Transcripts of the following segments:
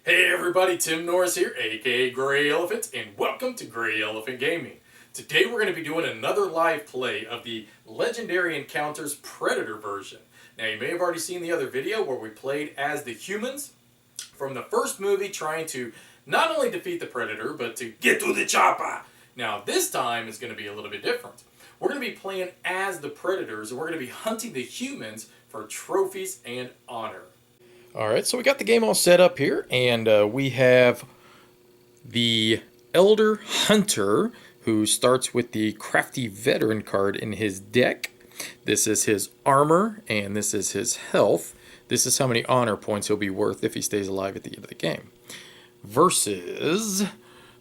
Hey everybody, Tim Norris here, aka GreyElephant, and welcome to GreyElephant Gaming. Today we're going to be doing another live play of the Legendary Encounters Predator version. Now you may have already seen the other video where we played as the humans from the first movie trying to not only defeat the Predator, but to get to the chopper. Now this time is going to be a little bit different. We're going to be playing as the Predators, and we're going to be hunting the humans for trophies and honor. Alright, so we got the game all set up here, and we have the Elder Hunter, who starts with the Crafty Veteran card in his deck. This is his armor, and this is his health. This is how many honor points he'll be worth if he stays alive at the end of the game. Versus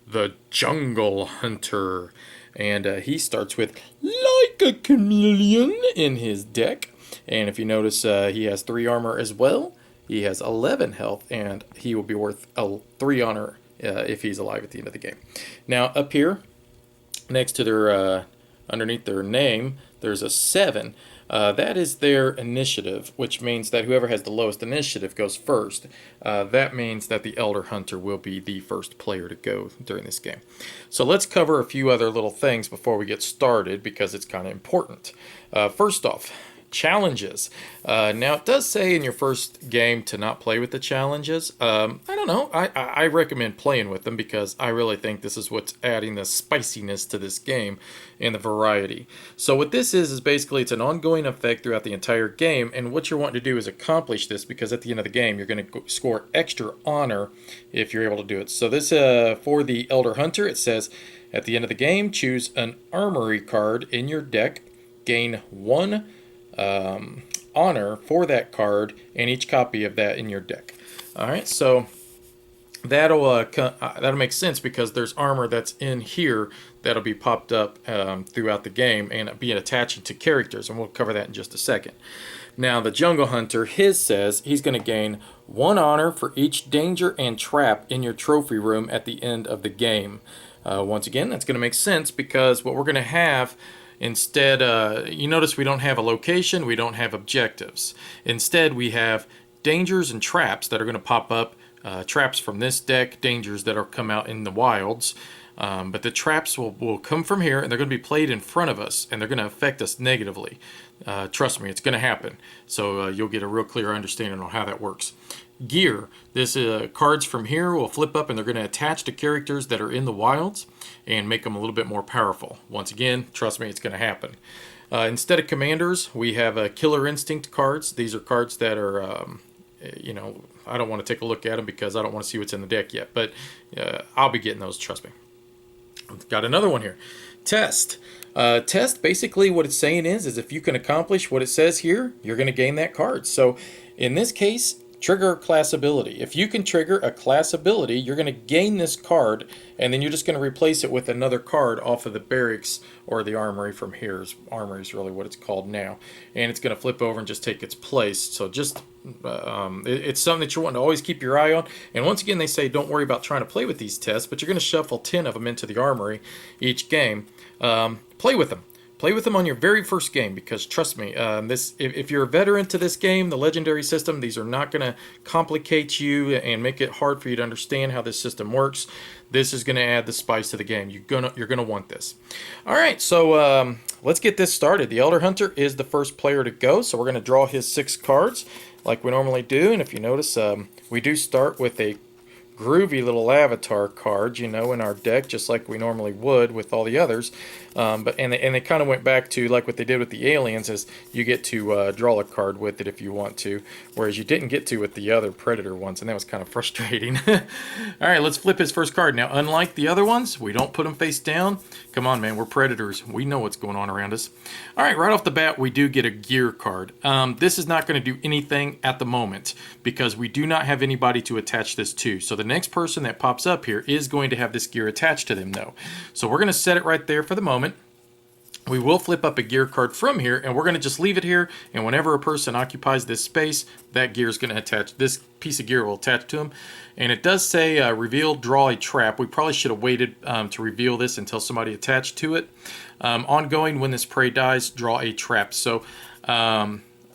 the Jungle Hunter, and he starts with Like a Chameleon in his deck. And if you notice, he has 3 armor as well. He has 11 health, and he will be worth 3 honor if he's alive at the end of the game. Now, up here, next to their, underneath their name, there's a 7. That is their initiative, which means that whoever has the lowest initiative goes first. That means that the Elder Hunter will be the first player to go during this game. So let's cover a few other little things before we get started, because it's kind of important. First off, challenges. Now it does say in your first game to not play with the challenges. I don't know. I recommend playing with them because I really think this is what's adding the spiciness to this game and the variety. So what this is basically it's an ongoing effect throughout the entire game, and what you're wanting to do is accomplish this because at the end of the game you're going to score extra honor if you're able to do it. So this for the Elder Hunter, it says at the end of the game choose an armory card in your deck, gain 1 honor for that card and each copy of that in your deck. Alright, so that'll make sense because there's armor that's in here that'll be popped up throughout the game and be attaching to characters, and we'll cover that in just a second. Now the Jungle Hunter, his says he's going to gain 1 honor for each danger and trap in your trophy room at the end of the game. Once again, that's going to make sense because what we're going to have instead, you notice we don't have a location, we don't have objectives. Instead, we have dangers and traps that are going to pop up. Traps from this deck, dangers that will come out in the wilds. But the traps will come from here, and they're going to be played in front of us, and they're going to affect us negatively. Trust me, it's going to happen. So you'll get a real clear understanding on how that works. Gear. This cards from here will flip up, and they're going to attach to characters that are in the wilds and make them a little bit more powerful. Once again, trust me, it's going to happen. Instead of commanders, we have Killer Instinct cards. These are cards that are, you know, I don't want to take a look at them because I don't want to see what's in the deck yet, but I'll be getting those, trust me. I've got another one here. Test. Test, basically what it's saying is if you can accomplish what it says here, you're going to gain that card. So in this case, trigger a class ability. If you can trigger a class ability, you're going to gain this card, and then you're just going to replace it with another card off of the barracks or the armory from here. Armory is really what it's called now. And it's going to flip over and just take its place. So just, it's something that you're wanting to always keep your eye on. And once again, they say don't worry about trying to play with these tests, but you're going to shuffle 10 of them into the armory each game. Play with them. Play with them on your very first game because trust me, if you're a veteran to this game, the Legendary system, these are not going to complicate you and make it hard for you to understand how this system works. This is going to add the spice to the game. You're gonna want this. All right, so let's get this started. The Elder Hunter is the first player to go, so we're going to draw his 6 cards like we normally do. And if you notice, we do start with a groovy little avatar card, you know, in our deck, just like we normally would with all the others. But they kind of went back to like what they did with the aliens, is you get to draw a card with it if you want to, whereas you didn't get to with the other Predator ones, and that was kind of frustrating. All right, let's flip his first card. Now, unlike the other ones, we don't put them face down. Come on, man, we're Predators. We know what's going on around us. All right, right off the bat, we do get a gear card. This is not going to do anything at the moment because we do not have anybody to attach this to. So the next person that pops up here is going to have this gear attached to them, though. So we're going to set it right there for the moment. We will flip up a gear card from here, and we're going to just leave it here, and whenever a person occupies this space, that gear is going to attach, this piece of gear will attach to them. And it does say reveal, draw a trap. We probably should have waited to reveal this until somebody attached to it. Ongoing, when this prey dies, draw a trap. So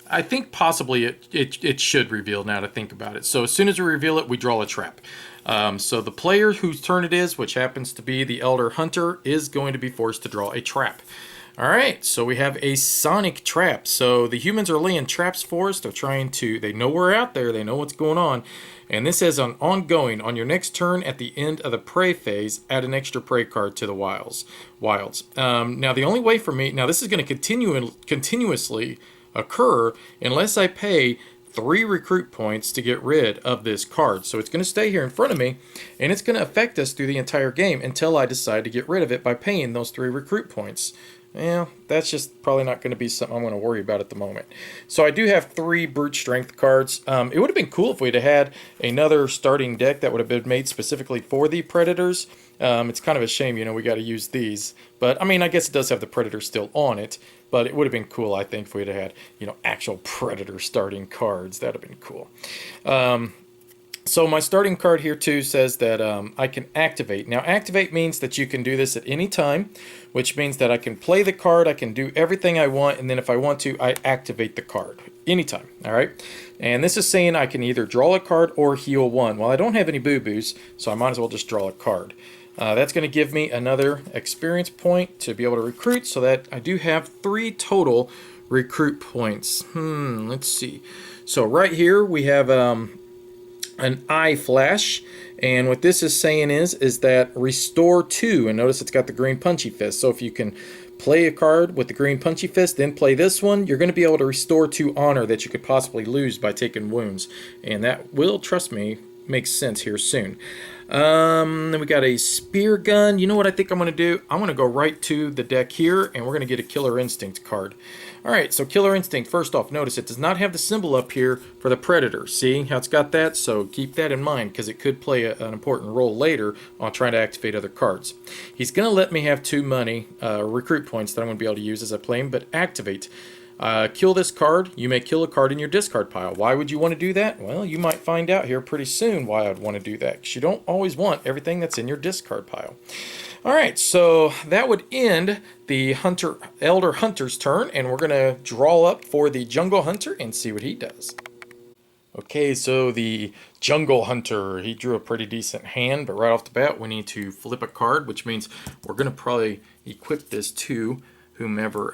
I think possibly it should reveal now to think about it. So as soon as we reveal it, we draw a trap. So the player whose turn it is, which happens to be the Elder Hunter, is going to be forced to draw a trap. All right, so we have a sonic trap. So the humans are laying traps for us. They know we're out there. They know what's going on. And this says on ongoing, on your next turn at the end of the prey phase, add an extra prey card to the wilds. Now the only way for me, now this is going to continuously occur unless I pay 3 recruit points to get rid of this card. So it's going to stay here in front of me, and it's going to affect us through the entire game until I decide to get rid of it by paying those 3 recruit points. Well, that's just probably not going to be something I'm going to worry about at the moment. So I do have 3 brute strength cards. It would have been cool if we'd have had another starting deck that would have been made specifically for the predators. It's kind of a shame, we got to use these. But, I mean, I guess it does have the predator still on it. But it would have been cool, I think, if we'd have had, actual predator starting cards. That would have been cool. So my starting card here too says that I can activate. Now activate means that you can do this at any time, which means that I can play the card, I can do everything I want, and then if I want to, I activate the card anytime. All right. And this is saying I can either draw a card or heal 1. Well, I don't have any boo-boos, so I might as well just draw a card. That's going to give me another experience point to be able to recruit, so that I do have 3 total recruit points. Let's see. So right here we have an eye flash, and what this is saying is that restore 2, and notice it's got the green punchy fist. So if you can play a card with the green punchy fist, then play this one, you're going to be able to restore 2 honor that you could possibly lose by taking wounds, and that will, trust me, make sense here soon. Then we got a spear gun. You know what I think I'm going to do? I'm going to go right to the deck here, and we're going to get a Killer Instinct card. Alright, so Killer Instinct, first off, notice it does not have the symbol up here for the Predator. See how it's got that? So keep that in mind, because it could play an important role later on trying to activate other cards. He's going to let me have 2 money recruit points that I'm going to be able to use as I play him, but activate. Kill this card. You may kill a card in your discard pile. Why would you want to do that? Well, you might find out here pretty soon why I'd want to do that, because you don't always want everything that's in your discard pile. Alright, so that would end the Elder Hunter's turn, and we're going to draw up for the Jungle Hunter and see what he does. Okay, so the Jungle Hunter, he drew a pretty decent hand, but right off the bat we need to flip a card, which means we're going to probably equip this to whomever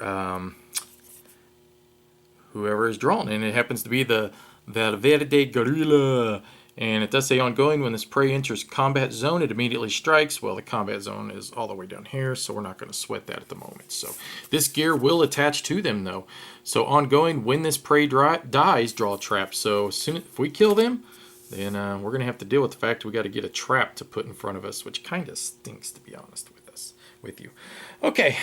is drawn, and it happens to be the Verde Gorilla. And it does say ongoing, when this prey enters combat zone, it immediately strikes. Well, the combat zone is all the way down here, so we're not going to sweat that at the moment. So this gear will attach to them, though. So ongoing, when this prey dies, draw a trap. So if we kill them, then we're going to have to deal with the fact we got to get a trap to put in front of us, which kind of stinks, to be honest with you. Okay,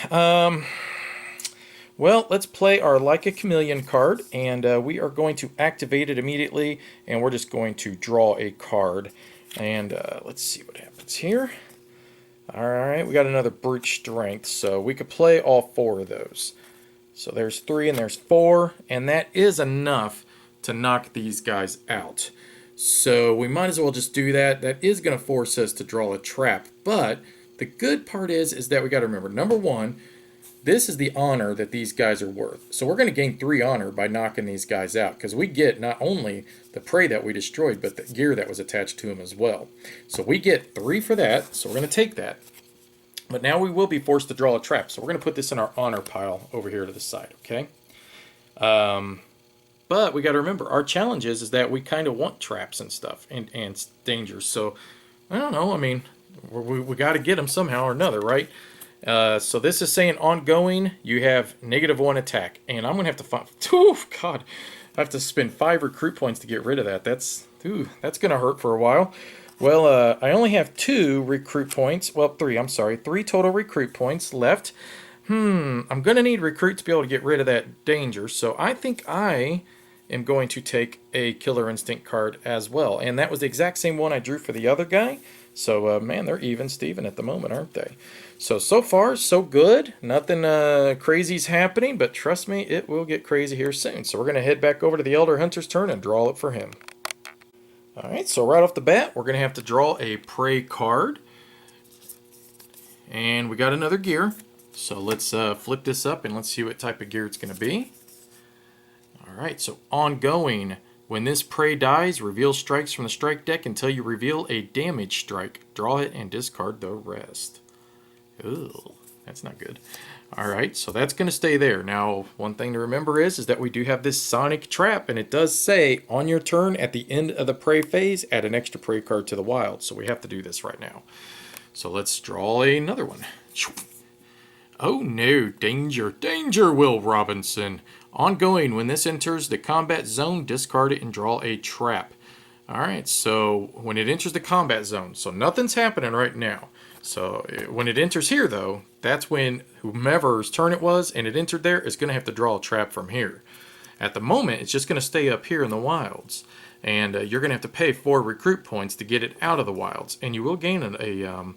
well, let's play our Like a Chameleon card, and we are going to activate it immediately, and we're just going to draw a card. And let's see what happens here. Alright, we got another Brute Strength, so we could play all 4 of those. So there's 3 and there's 4, and that is enough to knock these guys out. So we might as well just do that. That is going to force us to draw a trap, but the good part is that we got to remember, number 1, this is the honor that these guys are worth. So we're going to gain 3 honor by knocking these guys out, because we get not only the prey that we destroyed, but the gear that was attached to him as well. So we get 3 for that, so we're going to take that. But now we will be forced to draw a trap, so we're going to put this in our honor pile over here to the side, okay? But we got to remember, our challenge is that we kind of want traps and stuff, and dangers. So, I don't know, I mean, we got to get them somehow or another, right? So this is saying ongoing, you have -1 attack, and I'm going to have to find, God, I have to spend 5 recruit points to get rid of that. That's going to hurt for a while. Well, I only have 2 recruit points, well, 3, I'm sorry, 3 total recruit points left. I'm going to need recruit to be able to get rid of that danger, so I think I am going to take a Killer Instinct card as well, and that was the exact same one I drew for the other guy. So, man, they're even Steven at the moment, aren't they? So far, so good. Nothing crazy's happening, but trust me, it will get crazy here soon. So we're going to head back over to the Elder Hunter's turn and draw it for him. Alright, so right off the bat, we're going to have to draw a prey card. And we got another gear. So let's flip this up and let's see what type of gear it's going to be. Alright, so ongoing. When this prey dies, reveal strikes from the strike deck until you reveal a damage strike. Draw it and discard the rest. Ooh, that's not good. Alright, so that's going to stay there. Now, one thing to remember is that we do have this Sonic Trap, and it does say, on your turn, at the end of the prey phase, add an extra prey card to the wild. So we have to do this right now. So let's draw another one. Oh no, danger, danger, Will Robinson. Ongoing, when this enters the combat zone, discard it and draw a trap. Alright, so when it enters the combat zone, so nothing's happening right now. So when it enters here, though, that's when whomever's turn it was and it entered there is going to have to draw a trap from here. At the moment, it's just going to stay up here in the wilds. And you're going to have to pay 4 recruit points to get it out of the wilds. And you will gain an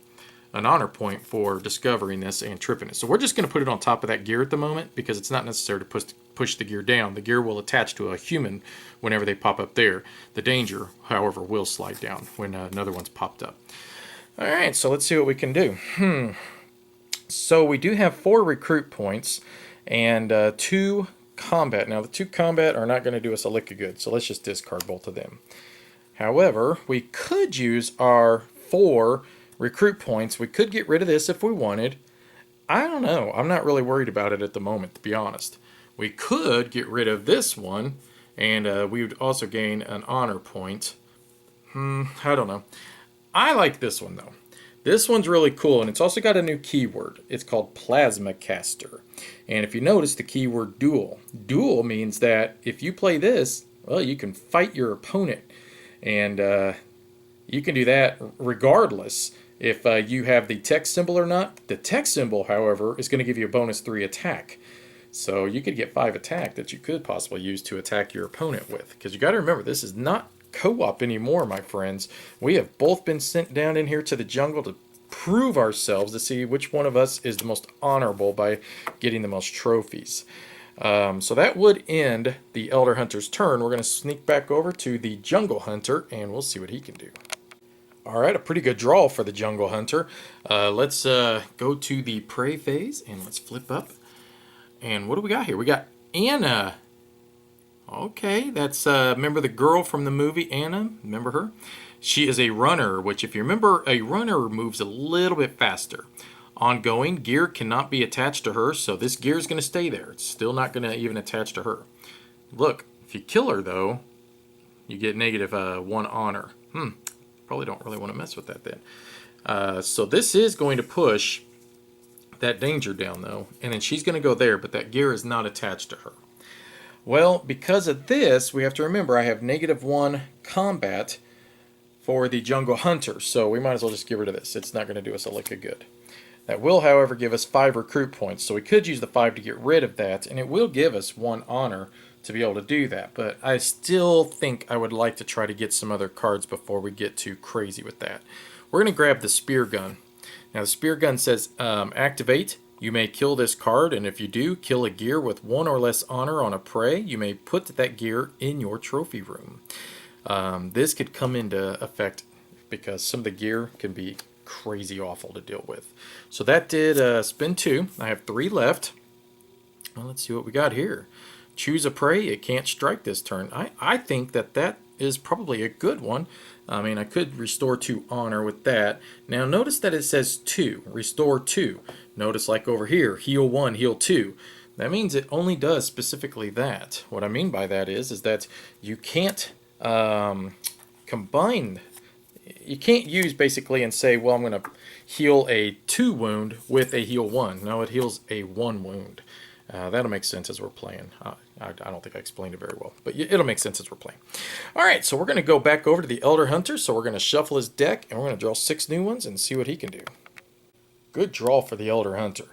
honor point for discovering this and tripping it. So we're just going to put it on top of that gear at the moment because it's not necessary to push the gear down. The gear will attach to a human whenever they pop up there. The danger, however, will slide down when another one's popped up. Alright, so let's see what we can do. So we do have 4 recruit points and 2 combat. Now the 2 combat are not going to do us a lick of good, so let's just discard both of them. However, we could use our 4 recruit points. We could get rid of this if we wanted. I don't know. I'm not really worried about it at the moment, to be honest. We could get rid of this one, and we would also gain an honor point. I don't know. I like this one, though. This one's really cool, and it's also got a new keyword. It's called Plasma Caster. And if you notice the keyword duel. Duel means that if you play this, well, you can fight your opponent. And you can do that regardless if you have the text symbol or not. The text symbol, however, is going to give you a bonus 3 attack. So you could get 5 attack that you could possibly use to attack your opponent with. Because you got to remember, this is not co-op anymore, my friends. We have both been sent down in here to the jungle to prove ourselves, to see which one of us is the most honorable by getting the most trophies. So that would end the Elder Hunter's turn. We're going to sneak back over to the Jungle Hunter, and we'll see what he can do. Alright, a pretty good draw for the Jungle Hunter. Let's go to the prey phase, and let's flip up. And what do we got here? We got Anna. Okay, that's, remember the girl from the movie Anna? Remember her? She is a runner, which if you remember, a runner moves a little bit faster. Ongoing, gear cannot be attached to her, so this gear is going to stay there. It's still not going to even attach to her. Look, if you kill her, though, you get negative 1 honor. Probably don't really want to mess with that then. So this is going to push that danger down, though, and then she's going to go there, but that gear is not attached to her. Well, because of this, we have to remember I have negative 1 combat for the Jungle Hunter, so we might as well just get rid of this. It's not going to do us a lick of good. That will, however, give us 5 recruit points, so we could use the 5 to get rid of that, and it will give us 1 honor to be able to do that. But I still think I would like to try to get some other cards before we get too crazy with that. We're going to grab the Spear Gun. Now, the Spear Gun says, activate. You may kill this card, and if you do, kill a gear with 1 or less honor on a prey. You may put that gear in your trophy room. This could come into effect because some of the gear can be crazy awful to deal with. So that did spin 2. I have 3 left. Well, let's see what we got here. Choose a prey. It can't strike this turn. I think that is probably a good one. I mean, I could restore 2 honor with that. Now, notice that it says 2. Restore 2. Notice like over here, heal 1, heal 2. That means it only does specifically that. What I mean by that is that you can't combine. You can't use basically and say, well, I'm going to heal a 2 wound with a heal 1. No, it heals a 1 wound. That'll make sense as we're playing. I don't think I explained it very well, but it'll make sense as we're playing. Alright, so we're going to go back over to the Elder Hunter, so we're going to shuffle his deck, and we're going to draw 6 new ones and see what he can do. Good draw for the Elder Hunter.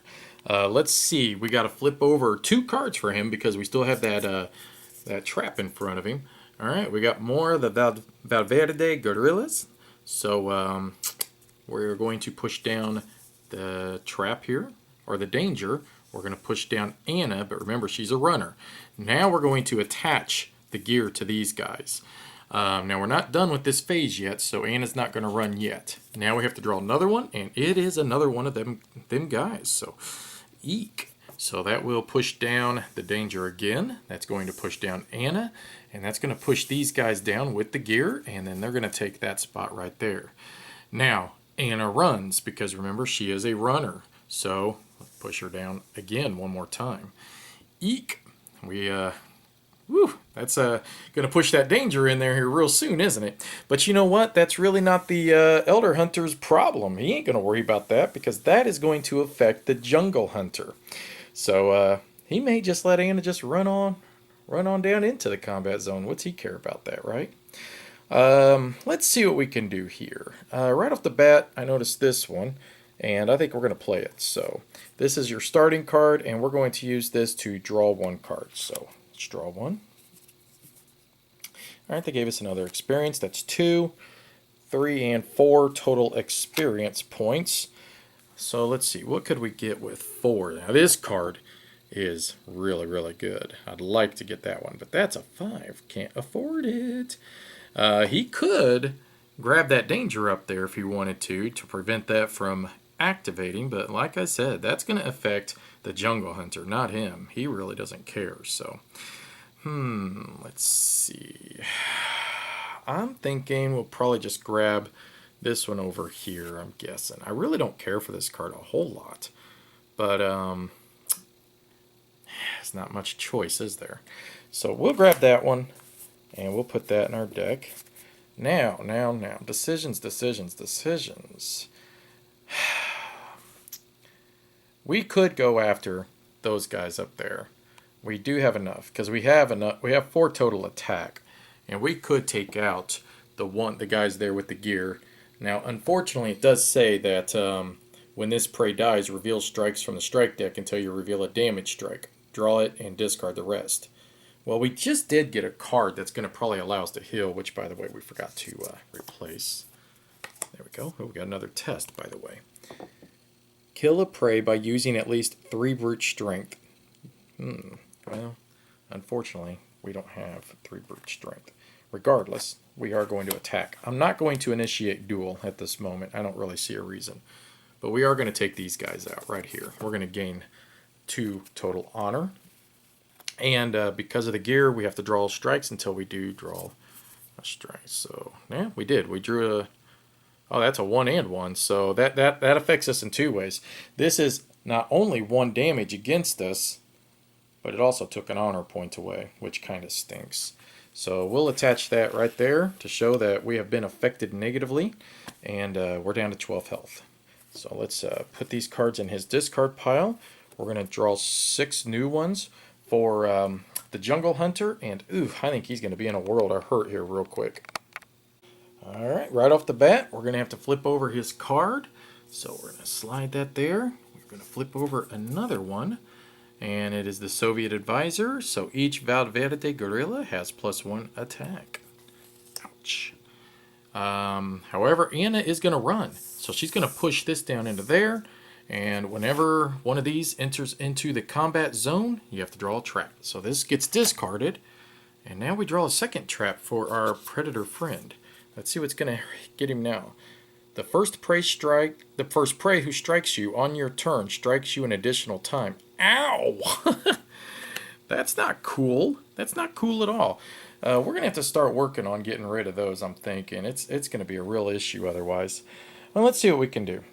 Let's see, we got to flip over 2 cards for him because we still have that trap in front of him. Alright, we got more of the Valverde Gorillas, so we're going to push down the trap here, or the danger. We're going to push down Anna, but remember, she's a runner. Now we're going to attach the gear to these guys. Now we're not done with this phase yet, so Anna's not going to run yet. Now we have to draw another one, and it is another one of them guys. So, eek. So that will push down the danger again. That's going to push down Anna, and that's going to push these guys down with the gear, and then they're going to take that spot right there. Now, Anna runs, because remember, she is a runner. So, let's push her down again one more time. Eek! That's going to push that danger in there here real soon, isn't it? But you know what? That's really not the Elder Hunter's problem. He ain't going to worry about that, because that is going to affect the Jungle Hunter. So he may just let Anna just run on down into the combat zone. What's he care about that, right? Let's see what we can do here. Right off the bat, I noticed this one, and I think we're going to play it. So this is your starting card, and we're going to use this to draw one card. So let's draw one. All right, they gave us another experience. That's 2, 3, and 4 total experience points. So let's see, what could we get with 4? Now this card is really, really good. I'd like to get that one, but that's a 5. Can't afford it. He could grab that danger up there if he wanted to prevent that from activating, but like I said, that's going to affect the Jungle Hunter, not him. He really doesn't care, so... let's see. I'm thinking we'll probably just grab this one over here, I'm guessing. I really don't care for this card a whole lot, but there's not much choice, is there? So we'll grab that one, and we'll put that in our deck. Now. Decisions. We could go after those guys up there. We do have enough, because we have 4 total attack, and we could take out the guys there with the gear. Now, unfortunately, it does say that when this prey dies, reveal strikes from the strike deck until you reveal a damage strike. Draw it and discard the rest. Well, we just did get a card that's going to probably allow us to heal, which, by the way, we forgot to replace. There we go. Oh, we got another test, by the way. Kill a prey by using at least 3 brute strength. Well, unfortunately, we don't have 3 brute strength. Regardless, we are going to attack. I'm not going to initiate duel at this moment. I don't really see a reason. But we are going to take these guys out right here. We're going to gain 2 total honor. And because of the gear, we have to draw strikes until we do draw a strike. So, yeah, we did. We drew a... Oh, that's a 1 and 1. So that affects us in 2 ways. This is not only 1 damage against us, but it also took an honor point away, which kind of stinks. So we'll attach that right there to show that we have been affected negatively, and we're down to 12 health. So let's put these cards in his discard pile. We're going to draw 6 new ones for the Jungle Hunter, and I think he's going to be in a world of hurt here real quick. Alright, right off the bat, we're going to have to flip over his card. So we're going to slide that there. We're going to flip over another one. And it is the Soviet Advisor, so each Valverde gorilla has +1 attack. Ouch. However, Anna is going to run. So she's going to push this down into there. And whenever one of these enters into the combat zone, you have to draw a trap. So this gets discarded. And now we draw a second trap for our predator friend. Let's see what's going to get him now. The first prey who strikes you on your turn strikes you an additional time. Ow! That's not cool. That's not cool at all. We're going to have to start working on getting rid of those, I'm thinking. It's going to be a real issue otherwise. Well, let's see what we can do.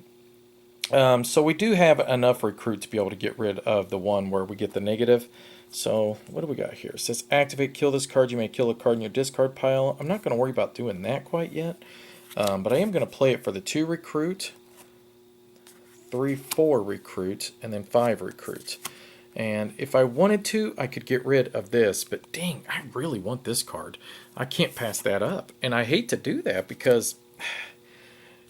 So we do have enough recruit to be able to get rid of the one where we get the negative. So what do we got here? It says activate, kill this card. You may kill a card in your discard pile. I'm not going to worry about doing that quite yet. But I am going to play it for the 2 recruit, 3, 4 recruit, and then 5 recruit. And if I wanted to, I could get rid of this. But dang, I really want this card. I can't pass that up. And I hate to do that because,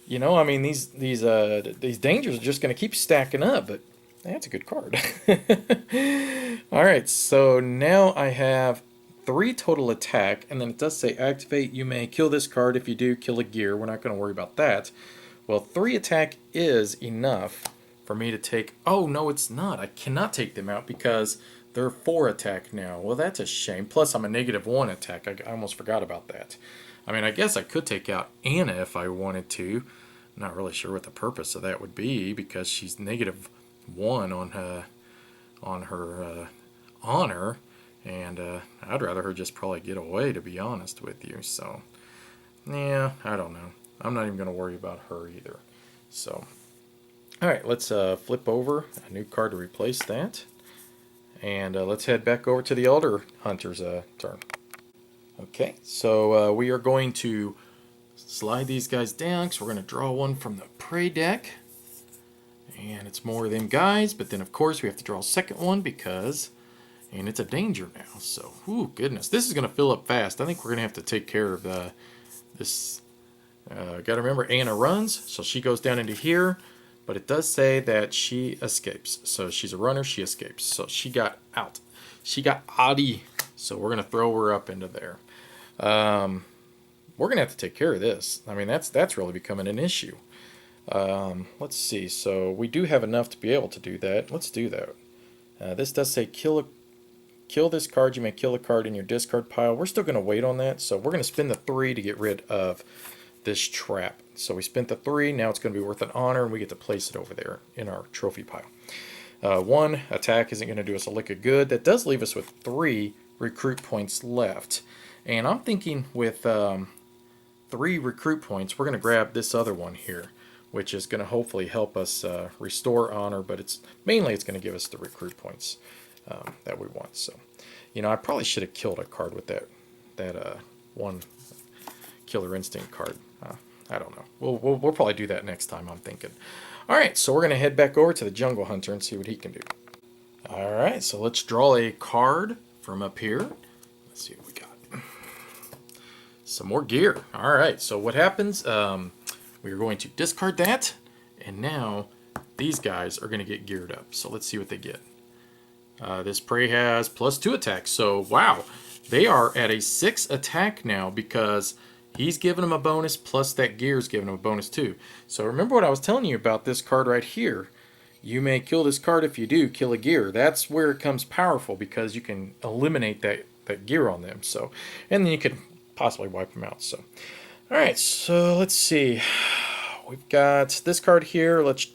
you know, I mean, these dangers are just going to keep stacking up. But that's a good card. All right, so now I have 3 total attack, and then it does say activate. You may kill this card. If you do, kill a gear. We're not going to worry about that. Well, 3 attack is enough for me to take... Oh, no, it's not. I cannot take them out because they're 4 attack now. Well, that's a shame. Plus, I'm a -1 attack. I almost forgot about that. I mean, I guess I could take out Anna if I wanted to. I'm not really sure what the purpose of that would be because she's -1 on her honor, and I'd rather her just probably get away, to be honest with you. So yeah, I don't know. I'm not even going to worry about her either. So alright, let's flip over a new card to replace that. And let's head back over to the Elder Hunter's turn. Okay, so we are going to slide these guys down because we're going to draw one from the prey deck. And it's more of them guys, but then of course we have to draw a second one because, and it's a danger now. So, whoo, goodness, this is going to fill up fast. I think we're going to have to take care of this. Got to remember, Anna runs, so she goes down into here. But it does say that she escapes. So she's a runner, she escapes. So she got out. She got outie. So we're going to throw her up into there. We're going to have to take care of this. I mean, that's really becoming an issue. Let's see. So we do have enough to be able to do that. Let's do that. This does say kill this card. You may kill a card in your discard pile. We're still going to wait on that. So we're going to spend the 3 to get rid of this trap. So we spent the 3, now it's going to be worth an honor, and we get to place it over there in our trophy pile. 1 attack isn't going to do us a lick of good. That does leave us with 3 recruit points left. And I'm thinking with 3 recruit points, we're going to grab this other one here, which is going to hopefully help us restore honor, but it's going to give us the recruit points that we want. So, you know, I probably should have killed a card with that one Killer Instinct card. I don't know. We'll probably do that next time, I'm thinking. Alright, so we're going to head back over to the Jungle Hunter and see what he can do. Alright, so let's draw a card from up here. Let's see what we got. Some more gear. Alright, so what happens? We're going to discard that, and now these guys are going to get geared up. So let's see what they get. This prey has +2 attack. So, wow, they are at a 6 attack now because he's giving them a bonus, plus that gear's giving them a bonus too. So remember what I was telling you about this card right here. You may kill this card if you do kill a gear. That's where it comes powerful because you can eliminate that gear on them. So, and then you can possibly wipe them out. So, all right. So let's see. We've got this card here. Let's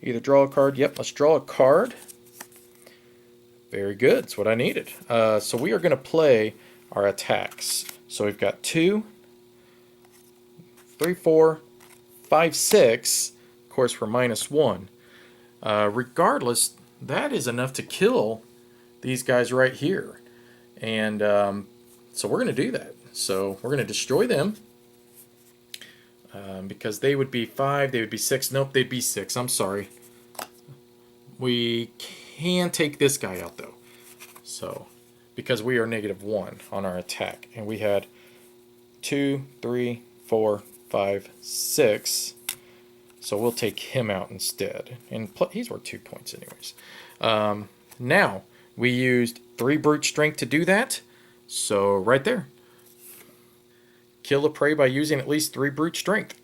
either draw a card. Yep. Let's draw a card. Very good. That's what I needed. So we are going to play our attacks. So we've got 2, 3, 4, 5, 6. Of course, we're -1. Regardless, that is enough to kill these guys right here. And so we're going to do that. So we're going to destroy them. Because they would be 5, they would be 6. Nope, they'd be 6. I'm sorry. We can take this guy out, though. So, because we are -1 on our attack. And we had 2, 3, 4, 5, 6. So we'll take him out instead. And he's worth 2 points anyways. Now, we used 3 brute strength to do that. So, right there. Kill a prey by using at least 3 brute strength.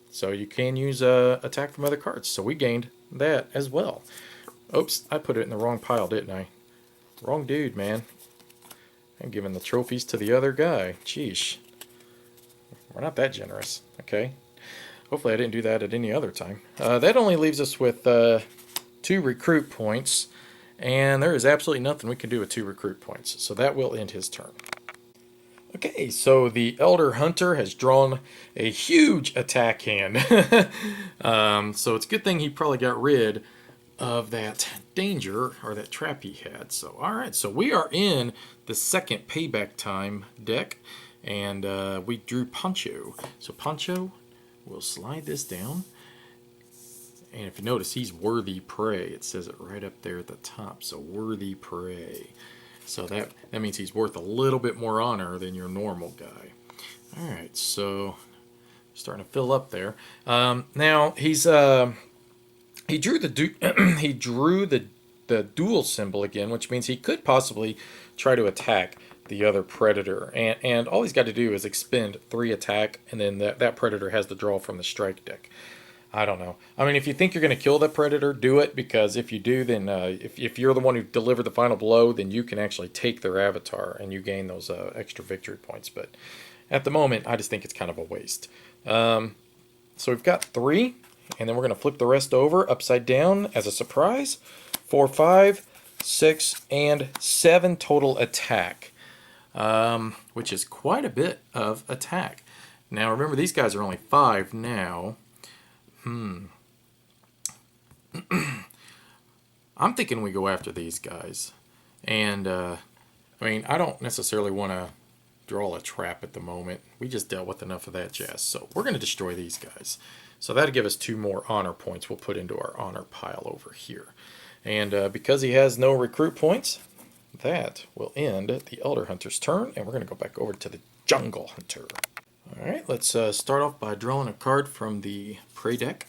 So you can use attack from other cards. So we gained that as well. Oops, I put it in the wrong pile, didn't I? Wrong dude, man. I'm giving the trophies to the other guy. Sheesh. We're not that generous. Okay. Hopefully I didn't do that at any other time. That only leaves us with 2 recruit points. And there is absolutely nothing we can do with 2 recruit points. So that will end his turn. Okay, so the Elder Hunter has drawn a huge attack hand. So it's a good thing he probably got rid of that danger or that trap he had. So, alright, so we are in the second Payback Time deck. And we drew Poncho. So Poncho, we'll slide this down. And if you notice, he's worthy prey. It says it right up there at the top. So worthy prey. So that means he's worth a little bit more honor than your normal guy. Alright, so starting to fill up there. Now he's he drew the dual symbol again, which means he could possibly try to attack the other predator. And all he's got to do is expend 3 attack, and then that predator has to draw from the strike deck. I don't know. I mean, if you think you're going to kill the predator, do it, because if you do, then if you're the one who delivered the final blow, then you can actually take their avatar and you gain those extra victory points. But at the moment, I just think it's kind of a waste. So we've got 3, and then we're going to flip the rest over upside down as a surprise 4, 5, 6, and 7 total attack, which is quite a bit of attack. Now remember, these guys are only 5 now. I'm thinking we go after these guys. And, I mean, I don't necessarily want to draw a trap at the moment. We just dealt with enough of that jazz. So we're going to destroy these guys. So that'll give us 2 more honor points we'll put into our honor pile over here. And because he has no recruit points, that will end the Elder Hunter's turn. And we're going to go back over to the Jungle Hunter. Alright, let's start off by drawing a card from the Prey deck.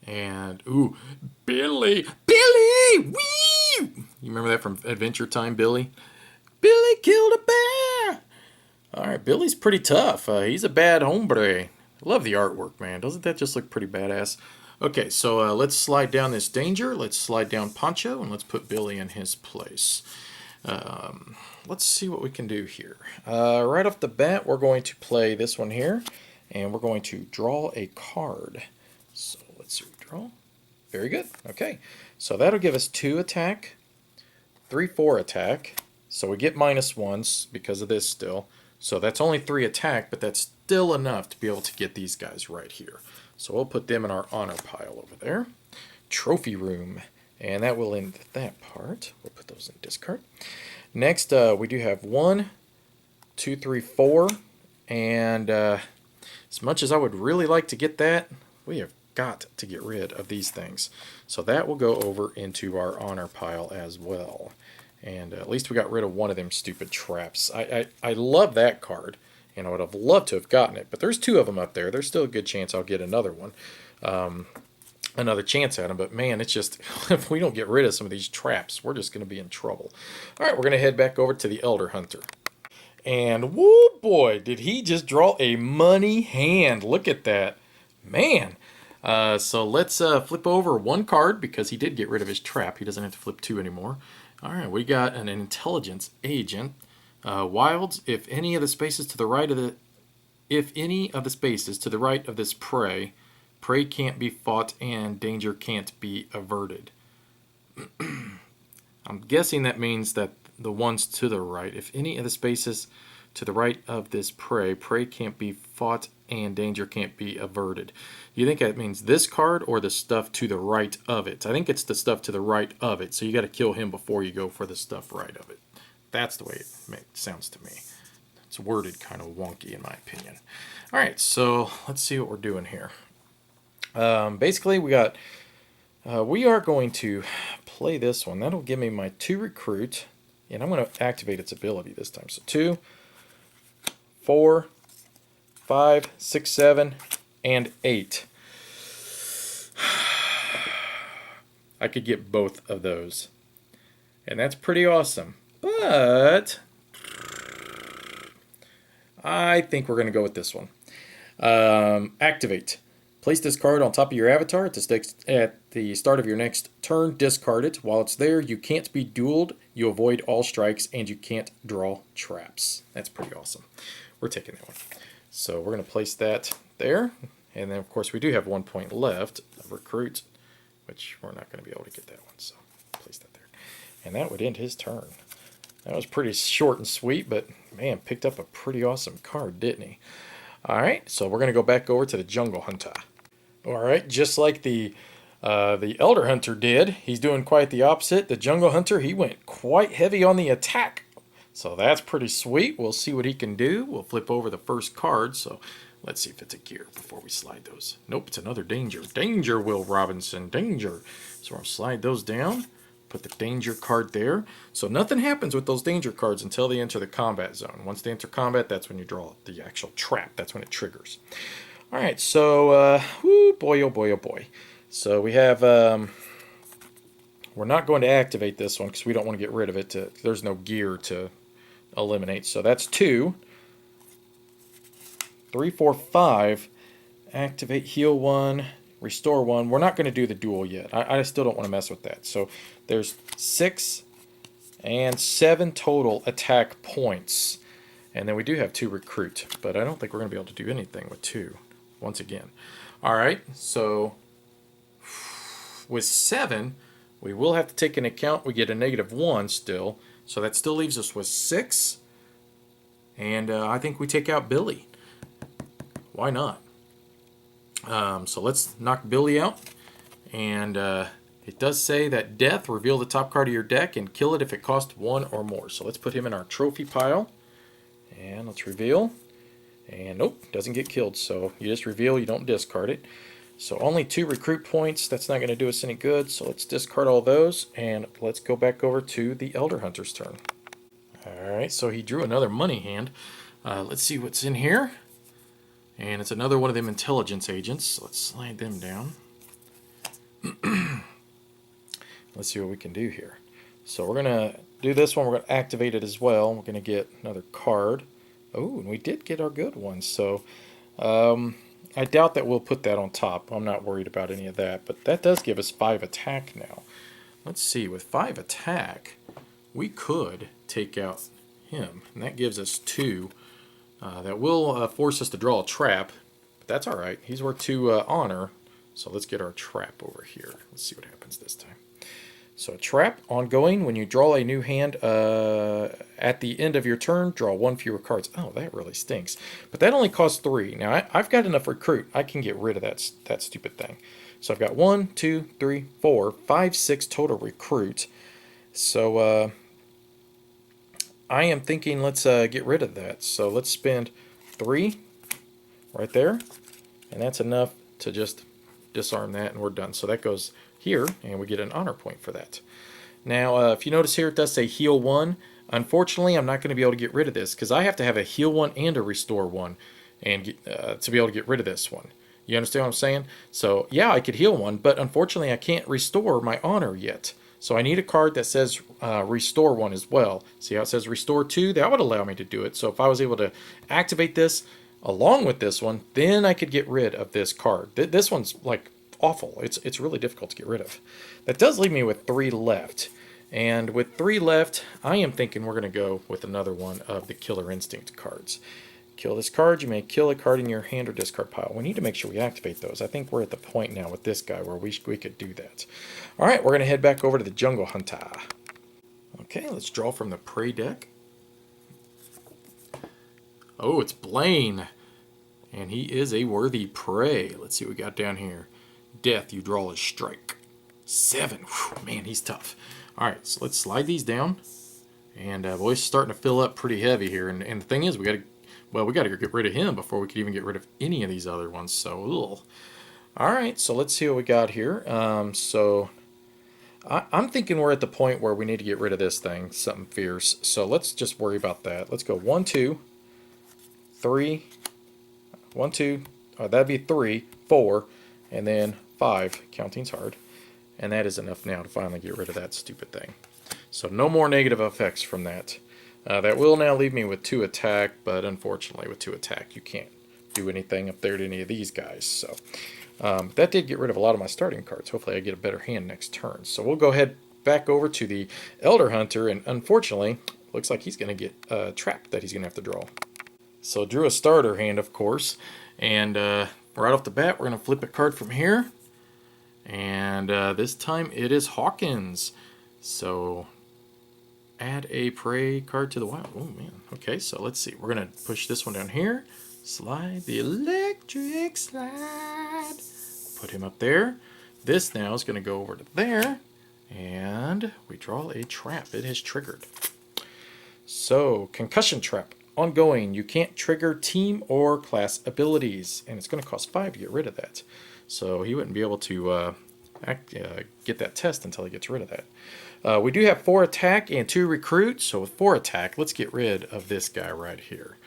And, ooh, Billy! Billy! Wee! You remember that from Adventure Time, Billy? Billy killed a bear! Alright, Billy's pretty tough. He's a bad hombre. I love the artwork, man. Doesn't that just look pretty badass? Okay, so let's slide down this Danger. Let's slide down Poncho, and let's put Billy in his place. Let's see what we can do here. Right off the bat, we're going to play this one here, and we're going to draw a card. So let's see, draw. Very good. Okay, so that'll give us 2 attack, 3, 4 attack. So we get -1s because of this still. So that's only 3 attack, but that's still enough to be able to get these guys right here. So we'll put them in our honor pile over there. Trophy room. And that will end that part. We'll put those in discard. Next, we do have 1, 2, 3, 4. And as much as I would really like to get that, we have got to get rid of these things. So that will go over into our honor pile as well. And at least we got rid of one of them stupid traps. I love that card, and I would have loved to have gotten it. But there's 2 of them up there. There's still a good chance I'll get another one. Another chance at them. But man, it's just, if we don't get rid of some of these traps, we're just going to be in trouble. All right, we're going to head back over to the Elder Hunter. And whoo boy, did he just draw a money hand. Look at that. Man. So let's flip over 1 card because he did get rid of his trap. He doesn't have to flip 2 anymore. All right, we got an intelligence agent. Wilds, if any of the spaces to the right of this prey can't be fought and danger can't be averted. I'm guessing that means that the ones to the right, if any of the spaces to the right of this prey can't be fought and danger can't be averted. Do you think that means this card or the stuff to the right of it? I think it's the stuff to the right of it, so you got to kill him before you go for the stuff right of it. That's the way it sounds to me. It's worded kind of wonky in my opinion. All right, so let's see what we're doing here. Basically, we are going to play this one. That'll give me my 2 recruit, and I'm going to activate its ability this time. So 2, 4, 5, 6, 7, and 8. I could get both of those, and that's pretty awesome. But I think we're going to go with this one. Activate. Place this card on top of your avatar at the start of your next turn. Discard it. While it's there, you can't be dueled, you avoid all strikes, and you can't draw traps. That's pretty awesome. We're taking that one. So we're going to place that there. And then, of course, we do have 1 point left of recruit, which we're not going to be able to get that one. So place that there. And that would end his turn. That was pretty short and sweet, but, man, picked up a pretty awesome card, didn't he? All right, so we're going to go back over to the Jungle Hunter. All right, just like the Elder Hunter did, he's doing quite the opposite. The Jungle Hunter, he went quite heavy on the attack. So that's pretty sweet. We'll see what he can do. We'll flip over the first card. So let's see if it's a gear before we slide those. Nope, it's another danger. Danger, Will Robinson, danger. So we'll slide those down. Put the danger card there. So nothing happens with those danger cards until they enter the combat zone. Once they enter combat, that's when you draw the actual trap. That's when it triggers. All right, so, whoo, boy, oh boy, oh boy. So we have, we're not going to activate this one because we don't want to get rid of it. There's no gear to eliminate. So that's 2. 3, 4, 5. Activate, heal 1, restore 1. We're not going to do the duel yet. I still don't want to mess with that. So there's 6 and 7 total attack points. And then we do have 2 recruit, but I don't think we're going to be able to do anything with 2 once again. All right, so with 7, We will have to take into account we get a -1 still, so that still leaves us with 6. And I think we take out Billy. Why not? So let's knock Billy out. And it does say that death, reveal the top card of your deck and kill it if it costs 1 or more. So let's put him in our trophy pile. And let's reveal. And nope, doesn't get killed. So you just reveal, you don't discard it. So only 2 recruit points. That's not going to do us any good. So let's discard all those. And let's go back over to the Elder Hunter's turn. Alright, so he drew another money hand. Let's see what's in here. And it's another one of them intelligence agents. So let's slide them down. Let's see what we can do here. So we're going to do this one. We're going to activate it as well. We're going to get another card. Oh, and we did get our good one. So I doubt that we'll put that on top. I'm not worried about any of that. But that does give us 5 attack now. Let's see. With 5 attack, we could take out him. And that gives us 2. That will force us to draw a trap. But that's all right. He's worth 2 honor. So let's get our trap over here. Let's see what happens this time. So a trap, ongoing, when you draw a new hand at the end of your turn, draw 1 fewer cards. Oh, that really stinks. But that only costs 3. Now, I've got enough recruit. I can get rid of that stupid thing. So I've got 1, 2, 3, 4, 5, 6 total recruit. So I am thinking let's get rid of that. So let's spend 3 right there. And that's enough to just disarm that, and we're done. So that goes here, and we get an honor point for that. Now, if you notice here, it does say heal 1. Unfortunately, I'm not going to be able to get rid of this because I have to have a heal 1 and a restore 1 and to be able to get rid of this one. You understand what I'm saying? So, yeah, I could heal 1, but unfortunately, I can't restore my honor yet. So I need a card that says restore 1 as well. See how it says restore 2? That would allow me to do it. So if I was able to activate this along with this one, then I could get rid of this card. This one's like awful. It's really difficult to get rid of. That does leave me with 3 left. And with 3 left, I am thinking we're going to go with another one of the Killer Instinct cards. Kill this card. You may kill a card in your hand or discard pile. We need to make sure we activate those. I think we're at the point now with this guy where we could do that. All right, we're going to head back over to the Jungle Hunter. Okay, let's draw from the Prey deck. Oh, it's Blaine. And he is a worthy prey. Let's see what we got down here. Death, you draw a strike. 7. Whew, man, he's tough. All right, so let's slide these down. And boy, it's starting to fill up pretty heavy here. And the thing is, we got to get rid of him before we could even get rid of any of these other ones. So, ugh. All right, so let's see what we got here. I'm thinking we're at the point where we need to get rid of this thing, something fierce. So let's just worry about that. Let's go 1, 2, 3. 1, 2. That'd be 3, 4, and then 5. Counting's hard. And that is enough now to finally get rid of that stupid thing. So no more negative effects from that. That will now leave me with 2 attack, but unfortunately with 2 attack you can't do anything up there to any of these guys. So that did get rid of a lot of my starting cards. Hopefully I get a better hand next turn. So we'll go ahead back over to the Elder Hunter, and unfortunately looks like he's going to get a trap that he's going to have to draw. So drew a starter hand, of course, and right off the bat we're going to flip a card from here. And this time it is Hawkins. So add a prey card to the wild. Oh man. Okay, so let's see. We're going to push this one down here. Slide the electric slide. Put him up there. This now is going to go over to there. And we draw a trap. It has triggered. So, concussion trap. Ongoing. You can't trigger team or class abilities. And it's going to cost 5 to get rid of that. So he wouldn't be able to get that test until he gets rid of that. We do have 4 attack and 2 recruit. So with 4 attack, let's get rid of this guy right here.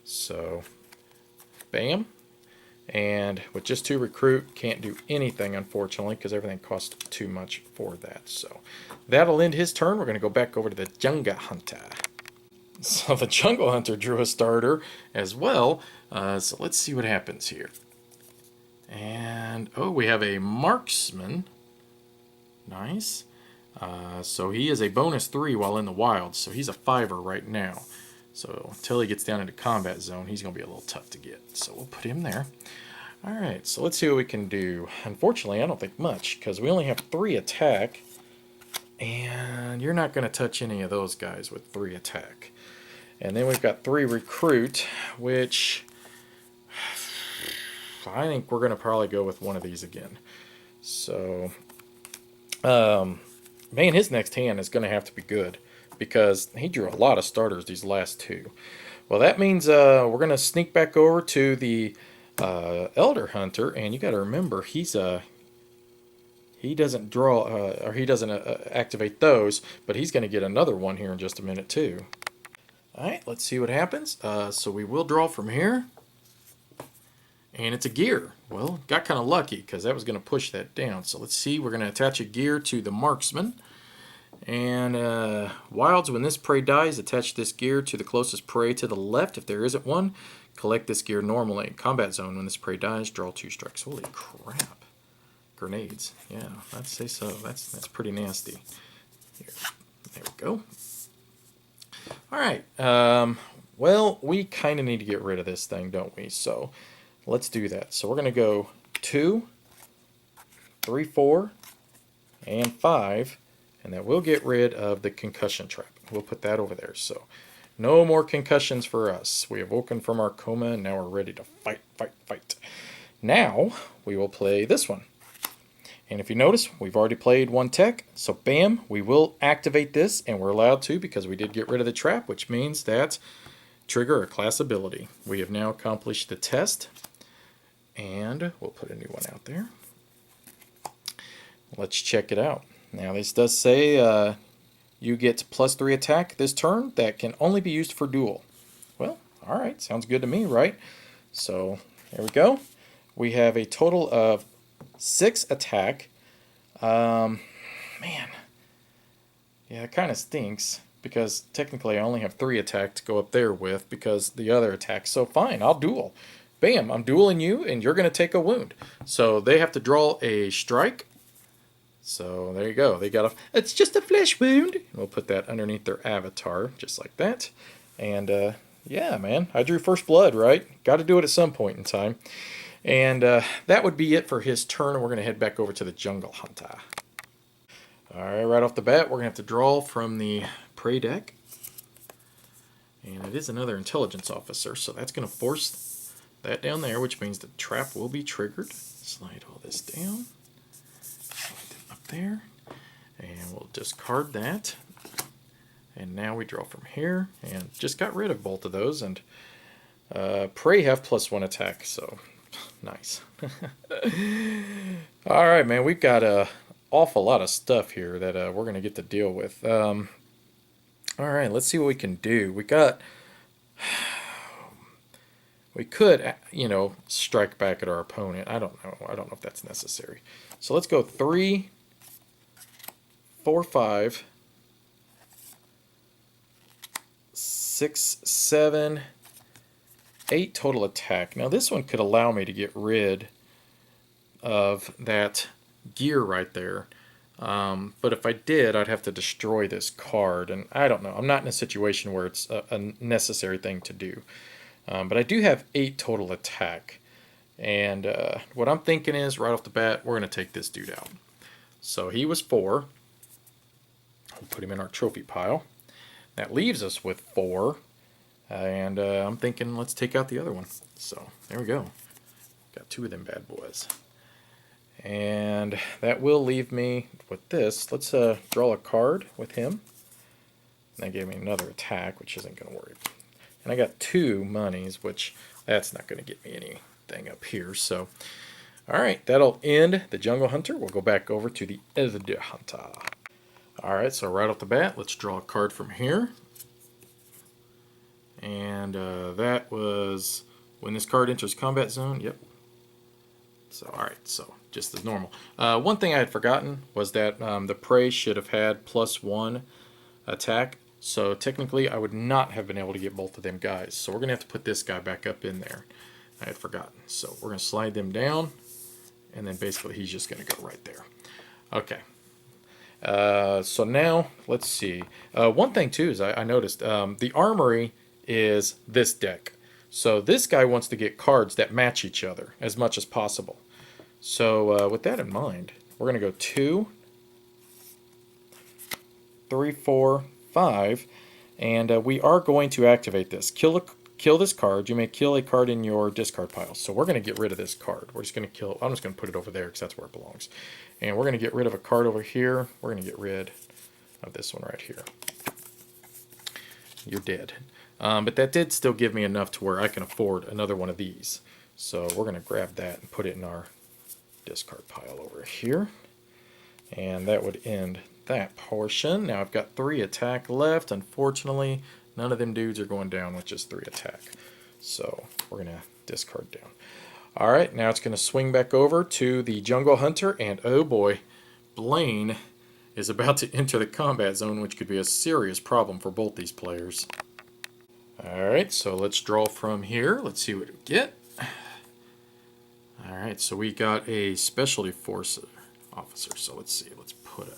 So, bam. And with just 2 recruit, can't do anything, unfortunately, because everything costs too much for that. So that'll end his turn. We're going to go back over to the Jungle Hunter. So the Jungle Hunter drew a starter as well. So let's see what happens here. And, oh, we have a Marksman. Nice. So he is a bonus 3 while in the wild. So he's a 5er right now. So until he gets down into combat zone, he's going to be a little tough to get. So we'll put him there. All right, so let's see what we can do. Unfortunately, I don't think much, because we only have 3 attack. And you're not going to touch any of those guys with 3 attack. And then we've got 3 recruit, which I think we're going to probably go with one of these again. So, man, his next hand is going to have to be good because he drew a lot of starters these last 2. Well, that means we're going to sneak back over to the Elder Hunter, and you got to remember he doesn't draw or he doesn't activate those, but he's going to get another one here in just a minute too. All right, let's see what happens. So we will draw from here. And it's a gear. Well, got kind of lucky because that was going to push that down. So let's see. We're going to attach a gear to the marksman. And wilds, when this prey dies, attach this gear to the closest prey to the left. If there isn't one, collect this gear normally. Combat zone, when this prey dies, draw 2 strikes. Holy crap. Grenades. Yeah, I'd say so. That's pretty nasty. Here. There we go. All right. Well, we kind of need to get rid of this thing, don't we? So let's do that. So we're going to go 2, 3, 4, and 5, and that will get rid of the concussion trap. We'll put that over there. So no more concussions for us. We have woken from our coma, and now we're ready to fight, fight, fight. Now we will play this one. And if you notice, we've already played 1 tech. So bam, we will activate this, and we're allowed to because we did get rid of the trap, which means that trigger a class ability. We have now accomplished the test. And we'll put a new one out there. Let's check it out. Now this does say you get +3 attack this turn that can only be used for duel. Well, alright, sounds good to me, right? So there we go. We have a total of 6 attack. Man, yeah, it kind of stinks because technically I only have 3 attack to go up there with because the other attack. So fine, I'll duel. Bam, I'm dueling you, and you're going to take a wound. So they have to draw a strike. So there you go. They got it's just a flesh wound. We'll put that underneath their avatar, just like that. And yeah, man, I drew first blood, right? Got to do it at some point in time. And that would be it for his turn. We're going to head back over to the Jungle Hunter. All right off the bat, we're going to have to draw from the prey deck. And it is another intelligence officer, so that's going to force that down there, which means the trap will be triggered. Slide all this down. Slide it up there. And we'll discard that. And now we draw from here. And just got rid of both of those. And prey have +1 attack, so nice. Alright, man, we've got an awful lot of stuff here that we're going to get to deal with. Alright, let's see what we can do. We could, you know, strike back at our opponent. I don't know. I don't know if that's necessary. So let's go 3, 4, 5, 6, 7, 8 total attack. Now this one could allow me to get rid of that gear right there. But if I did, I'd have to destroy this card. And I don't know. I'm not in a situation where it's a necessary thing to do. But I do have 8 total attack. And what I'm thinking is, right off the bat, we're going to take this dude out. So he was 4. We'll put him in our trophy pile. That leaves us with 4. And I'm thinking, let's take out the other one. So there we go. Got 2 of them bad boys. And that will leave me with this. Let's draw a card with him. And that gave me another attack, which isn't going to worry. And I got 2 monies, which that's not going to get me anything up here. So, all right, that'll end the Jungle Hunter. We'll go back over to the Elder Hunter. All right, so right off the bat, let's draw a card from here. And that was when this card enters combat zone. Yep. So, all right, so just as normal. One thing I had forgotten was that the prey should have had +1 attack. So technically, I would not have been able to get both of them guys. So we're going to have to put this guy back up in there. I had forgotten. So we're going to slide them down. And then basically, he's just going to go right there. Okay. So now, let's see. One thing, too, is I noticed the armory is this deck. So this guy wants to get cards that match each other as much as possible. So with that in mind, we're going to go 2, 3, 4, 5. And we are going to activate this. Kill this card. You may kill a card in your discard pile. So we're going to get rid of this card. We're just going to kill. I'm just going to put it over there because that's where it belongs. And we're going to get rid of a card over here. We're going to get rid of this one right here. You're dead. But that did still give me enough to where I can afford another one of these. So we're going to grab that and put it in our discard pile over here. And that would end that portion. Now I've got 3 attack left. Unfortunately, none of them dudes are going down with just 3 attack. So we're going to discard down. Alright, now it's going to swing back over to the Jungle Hunter. And oh boy, Blaine is about to enter the combat zone, which could be a serious problem for both these players. Alright, so let's draw from here. Let's see what we get. Alright, so we got a specialty force officer. So let's see, let's put a...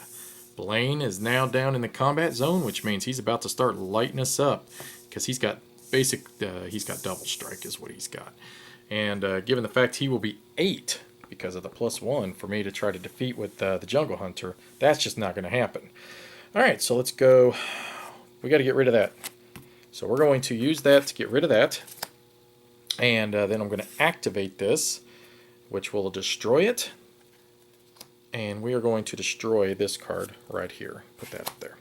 Blaine is now down in the combat zone, which means he's about to start lighting us up. Because he's got he's got double strike is what he's got. And given the fact he will be 8 because of the +1 for me to try to defeat with the Jungle Hunter, that's just not going to happen. Alright, so let's go. We got to get rid of that. So we're going to use that to get rid of that. And then I'm going to activate this, which will destroy it. And we are going to destroy this card right here. Put that up there.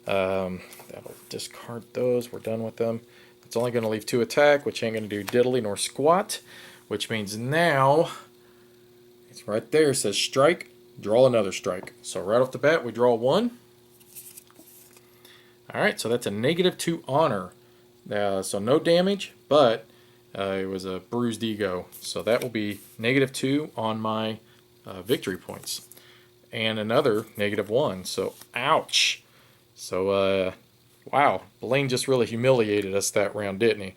That'll discard those. We're done with them. It's only going to leave 2 attack, which ain't going to do diddly nor squat. Which means now, it's right there. It says strike, draw another strike. So right off the bat, we draw 1. Alright, so that's a -2 honor. So no damage, but it was a bruised ego. So that will be -2 on my victory points. And another -1. So ouch. So wow, Blaine just really humiliated us that round, didn't he?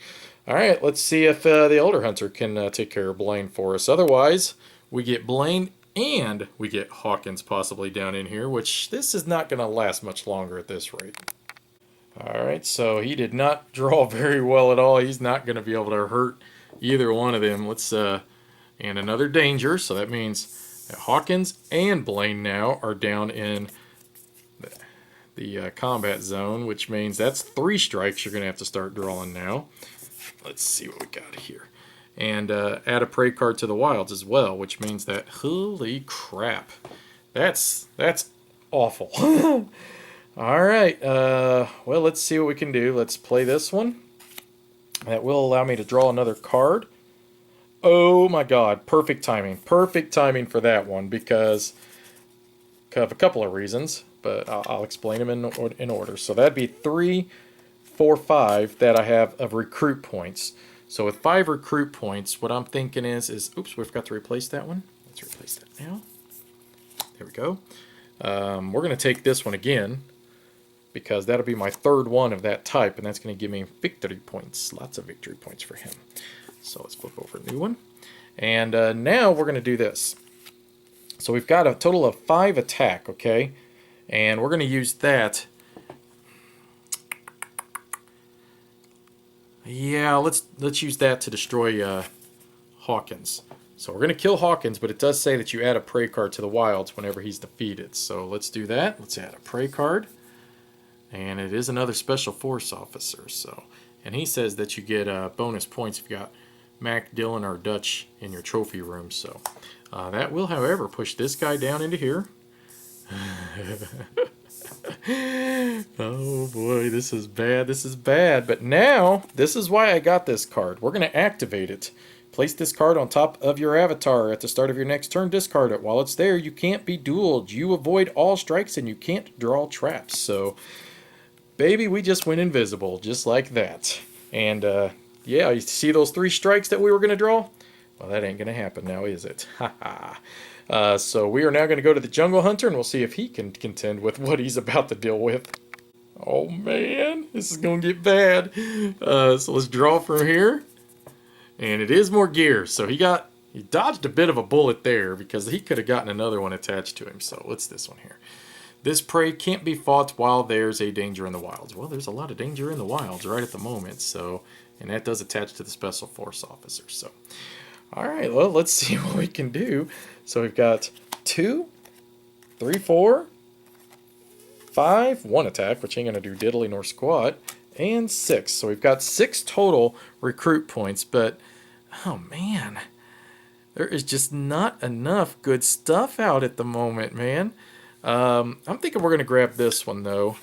Alright, let's see if the Elder Hunter can take care of Blaine for us. Otherwise, we get Blaine and we get Hawkins possibly down in here, which this is not going to last much longer at this rate. Alright, so he did not draw very well at all. He's not going to be able to hurt either one of them. Let's and another danger, so that means that Hawkins and Blaine now are down in the combat zone, which means that's 3 strikes you're going to have to start drawing now. Let's see what we got here. And add a prey card to the wilds as well, which means that, holy crap, that's awful. Alright, well, let's see what we can do. Let's play this one. That will allow me to draw another card. Oh my god, perfect timing. Perfect timing for that one because of a couple of reasons, but I'll explain them in order. So that'd be 3, 4, 5 that I have of recruit points. So with 5 recruit points, what I'm thinking is oops, we forgot to replace that one. Let's replace that now. There we go. We're going to take this one again, because that'll be my 3rd one of that type, and that's going to give me victory points. Lots of victory points for him. So let's flip over a new one. And now we're going to do this. So we've got a total of 5 attack, okay? And we're going to use that. Yeah, let's use that to destroy Hawkins. So we're going to kill Hawkins, but it does say that you add a prey card to the wilds whenever he's defeated. So let's do that. Let's add a prey card. And it is another special force officer. So, and he says that you get bonus points if you got Mac, Dylan, or Dutch in your trophy room. So that will, however, push this guy down into here. Oh boy, this is bad. This is bad. But now, this is why I got this card. We're going to activate it. Place this card on top of your avatar at the start of your next turn. Discard it. While it's there, you can't be dueled. You avoid all strikes and you can't draw traps. So, baby, we just went invisible, just like that. And, yeah, you see those 3 strikes that we were going to draw? Well, that ain't going to happen now, is it? Haha. So we are now going to go to the Jungle Hunter, and we'll see if he can contend with what he's about to deal with. Oh, man. This is going to get bad. So let's draw from here. And it is more gear. So he dodged a bit of a bullet there because he could have gotten another one attached to him. So what's this one here? This prey can't be fought while there's a danger in the wilds. Well, there's a lot of danger in the wilds right at the moment. So, and that does attach to the special force officer. So, all right, well, let's see what we can do. So we've got 2, 3, 4, 5, 1 attack, which ain't going to do diddly nor squat, and 6. So we've got 6 total recruit points, but, oh man, there is just not enough good stuff out at the moment, man. I'm thinking we're going to grab this one, though.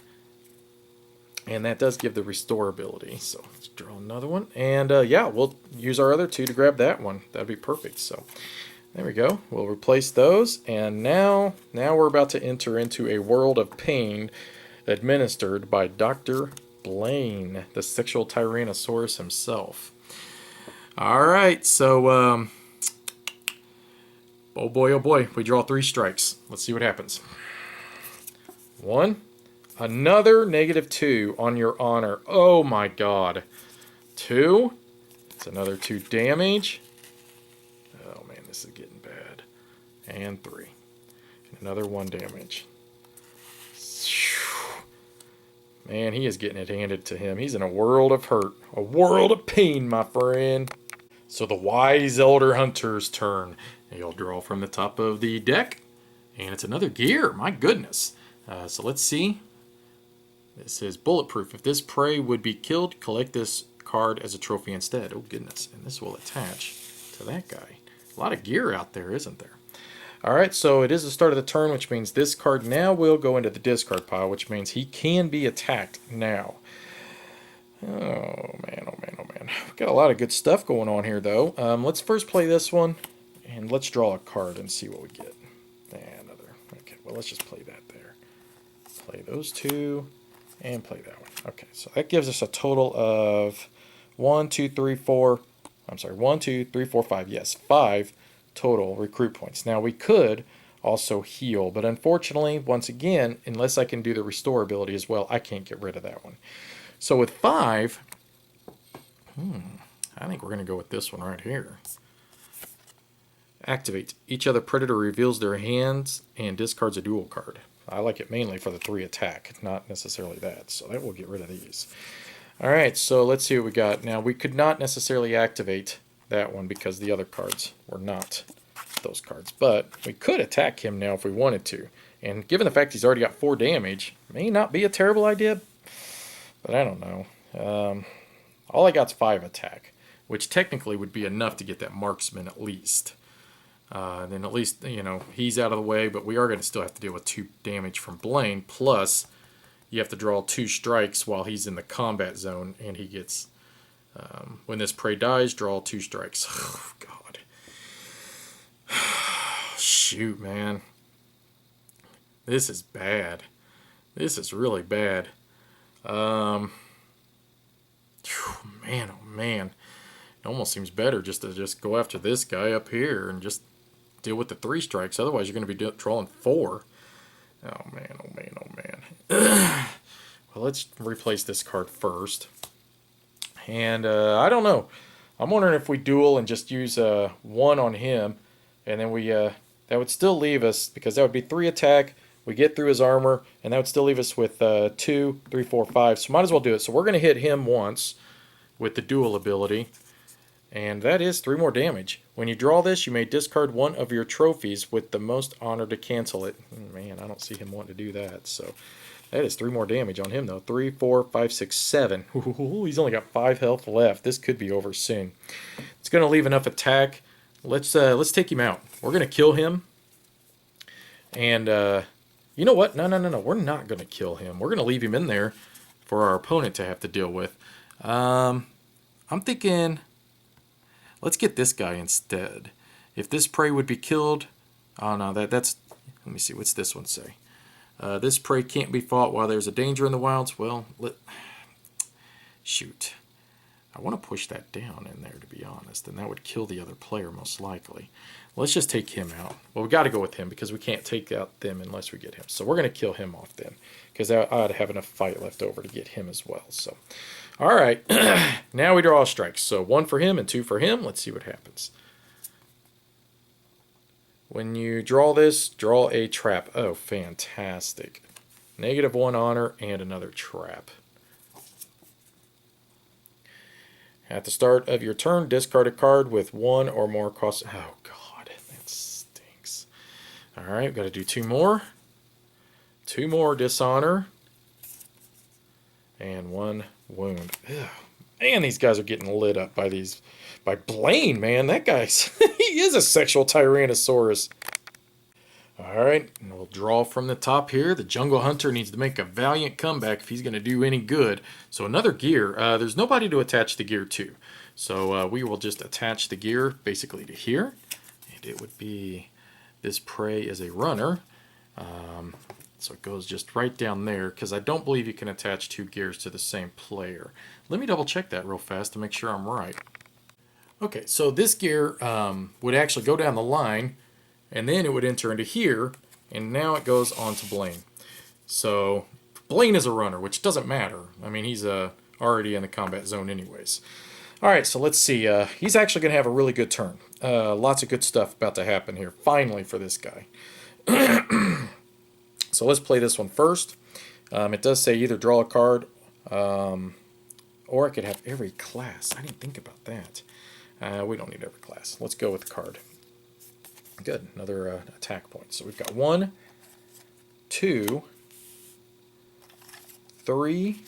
And that does give the restore ability. So let's draw another one. And yeah, we'll use our other 2 to grab that one. That'd be perfect. So there we go. We'll replace those. And now we're about to enter into a world of pain administered by Dr. Blaine, the sexual Tyrannosaurus himself. All right. So, oh boy, we draw 3 strikes. Let's see what happens. 1. Another -2 on your honor. Oh my god. 2. It's another 2 damage. Oh man, this is getting bad. And 3. And another 1 damage. Man, he is getting it handed to him. He's in a world of hurt. A world of pain, my friend. So the wise elder hunter's turn. He'll draw from the top of the deck. And it's another gear. My goodness. So let's see. It says bulletproof. If this prey would be killed, collect this card as a trophy instead. Oh goodness. And this will attach to that guy. A lot of gear out there, isn't there? Alright, so it is the start of the turn, which means this card now will go into the discard pile, which means he can be attacked now. Oh man, oh man, oh man. We've got a lot of good stuff going on here, though. Let's first play this one, and let's draw a card and see what we get. Another. Okay, well, let's just play that there. Play those 2. And play that one. Okay, so that gives us a total of 1, 2, 3, 4. I'm sorry, 1, 2, 3, 4, 5. Yes, 5 total recruit points. Now we could also heal, but unfortunately, once again, unless I can do the restore ability as well, I can't get rid of that one. So with 5, I think we're going to go with this one right here. Activate. Each other predator reveals their hands and discards a dual card. I like it mainly for the 3 attack, not necessarily that. So that will get rid of these. Alright, so let's see what we got. Now, we could not necessarily activate that one because the other cards were not those cards. But we could attack him now if we wanted to. And given the fact he's already got 4 damage, may not be a terrible idea. But I don't know. All I got's 5 attack, which technically would be enough to get that marksman at least. Then at least, you know, he's out of the way, but we are going to still have to deal with 2 damage from Blaine, plus you have to draw 2 strikes while he's in the combat zone, and he gets, when this prey dies, draw 2 strikes. Oh, God. Shoot, man. This is bad. This is really bad. Man, oh man. It almost seems better just to go after this guy up here and just deal with the 3 strikes. Otherwise, you're going to be drawing 4. Oh, man, oh, man, oh, man. Well, let's replace this card first. And I don't know. I'm wondering if we duel and just use 1 on him. And then we that would still leave us, because that would be 3 attack. We get through his armor, and that would still leave us with 2, 3, 4, 5. So might as well do it. So we're going to hit him once with the duel ability. And that is 3 more damage. When you draw this, you may discard 1 of your trophies with the most honor to cancel it. Man, I don't see him wanting to do that. So that is 3 more damage on him, though. 3, 4, 5, 6, 7. Ooh, he's only got 5 health left. This could be over soon. It's going to leave enough attack. Let's take him out. We're going to kill him. And you know what? No. We're not going to kill him. We're going to leave him in there for our opponent to have to deal with. I'm thinking, let's get this guy instead. If this prey would be killed, oh no, that's, let me see, what's this one say? This prey can't be fought while there's a danger in the wilds. Well, shoot. I want to push that down in there, to be honest, and that would kill the other player most likely. Let's just take him out. Well, we got to go with him because we can't take out them unless we get him. So we're going to kill him off then, because I ought to have enough fight left over to get him as well. So, all right, now we draw a strike. So 1 for him and 2 for him. Let's see what happens. When you draw this, draw a trap. Oh, fantastic. -1 honor and another trap. At the start of your turn, discard a card with 1 or more costs. Oh, God, that stinks. All right, we've got to do 2 more. 2 more dishonor. And 1 wound. Ugh. Man, these guys are getting lit up by Blaine, man. That guy's, he is a sexual Tyrannosaurus. Alright, and we'll draw from the top here. The Jungle Hunter needs to make a valiant comeback if he's going to do any good. So another gear. There's nobody to attach the gear to. So we will just attach the gear basically to here. And it would be, this prey is a runner. So it goes just right down there, because I don't believe you can attach 2 gears to the same player. Let me double check that real fast to make sure I'm right. Okay, so this gear would actually go down the line, and then it would enter into here, and now it goes on to Blaine. So Blaine is a runner, which doesn't matter. I mean, he's already in the combat zone anyways. All right, so let's see. He's actually going to have a really good turn. Lots of good stuff about to happen here, finally, for this guy. So let's play this one first. It does say either draw a card, or I could have every class. I didn't think about that. We don't need every class. Let's go with the card. Good, another attack point. So we've got 1, 2, 3,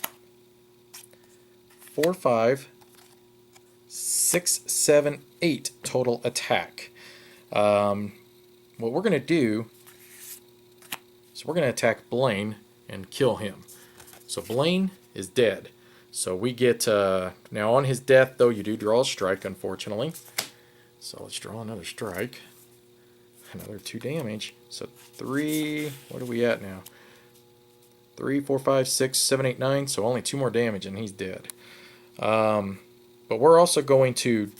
4, 5, 6, 7, 8 total attack. What we're going to do, so we're going to attack Blaine and kill him. So Blaine is dead. So we get, now on his death though, you do draw a strike, unfortunately. So let's draw another strike. Another 2 damage. So 3, what are we at now? 3, 4, 5, 6, 7, 8, 9. So only 2 more damage and he's dead. But we're also going to,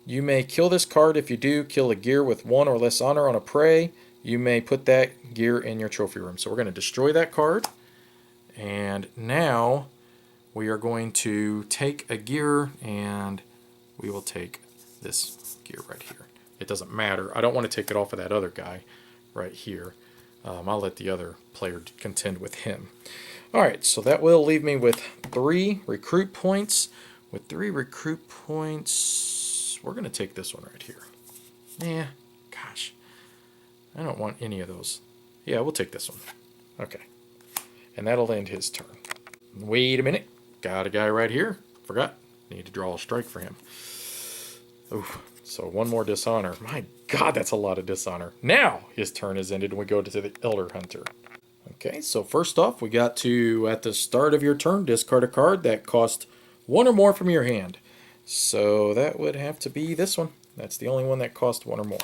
you may kill this card. If you do, kill a gear with 1 or less honor on a prey. You may put that gear in your trophy room. So we're going to destroy that card. And now we are going to take a gear, and we will take this gear right here. It doesn't matter. I don't want to take it off of that other guy right here. I'll let the other player contend with him. All right, so that will leave me with 3 recruit points. With 3 recruit points, we're going to take this one right here. Yeah, gosh. I don't want any of those. Yeah, we'll take this one. Okay. And that'll end his turn. Wait a minute. Got a guy right here. Forgot. Need to draw a strike for him. Oof. So 1 more dishonor. My God, that's a lot of dishonor. Now his turn is ended and we go to the Elder Hunter. Okay, so first off, we got to, at the start of your turn, discard a card that cost 1 or more from your hand. So that would have to be this one. That's the only one that cost 1 or more.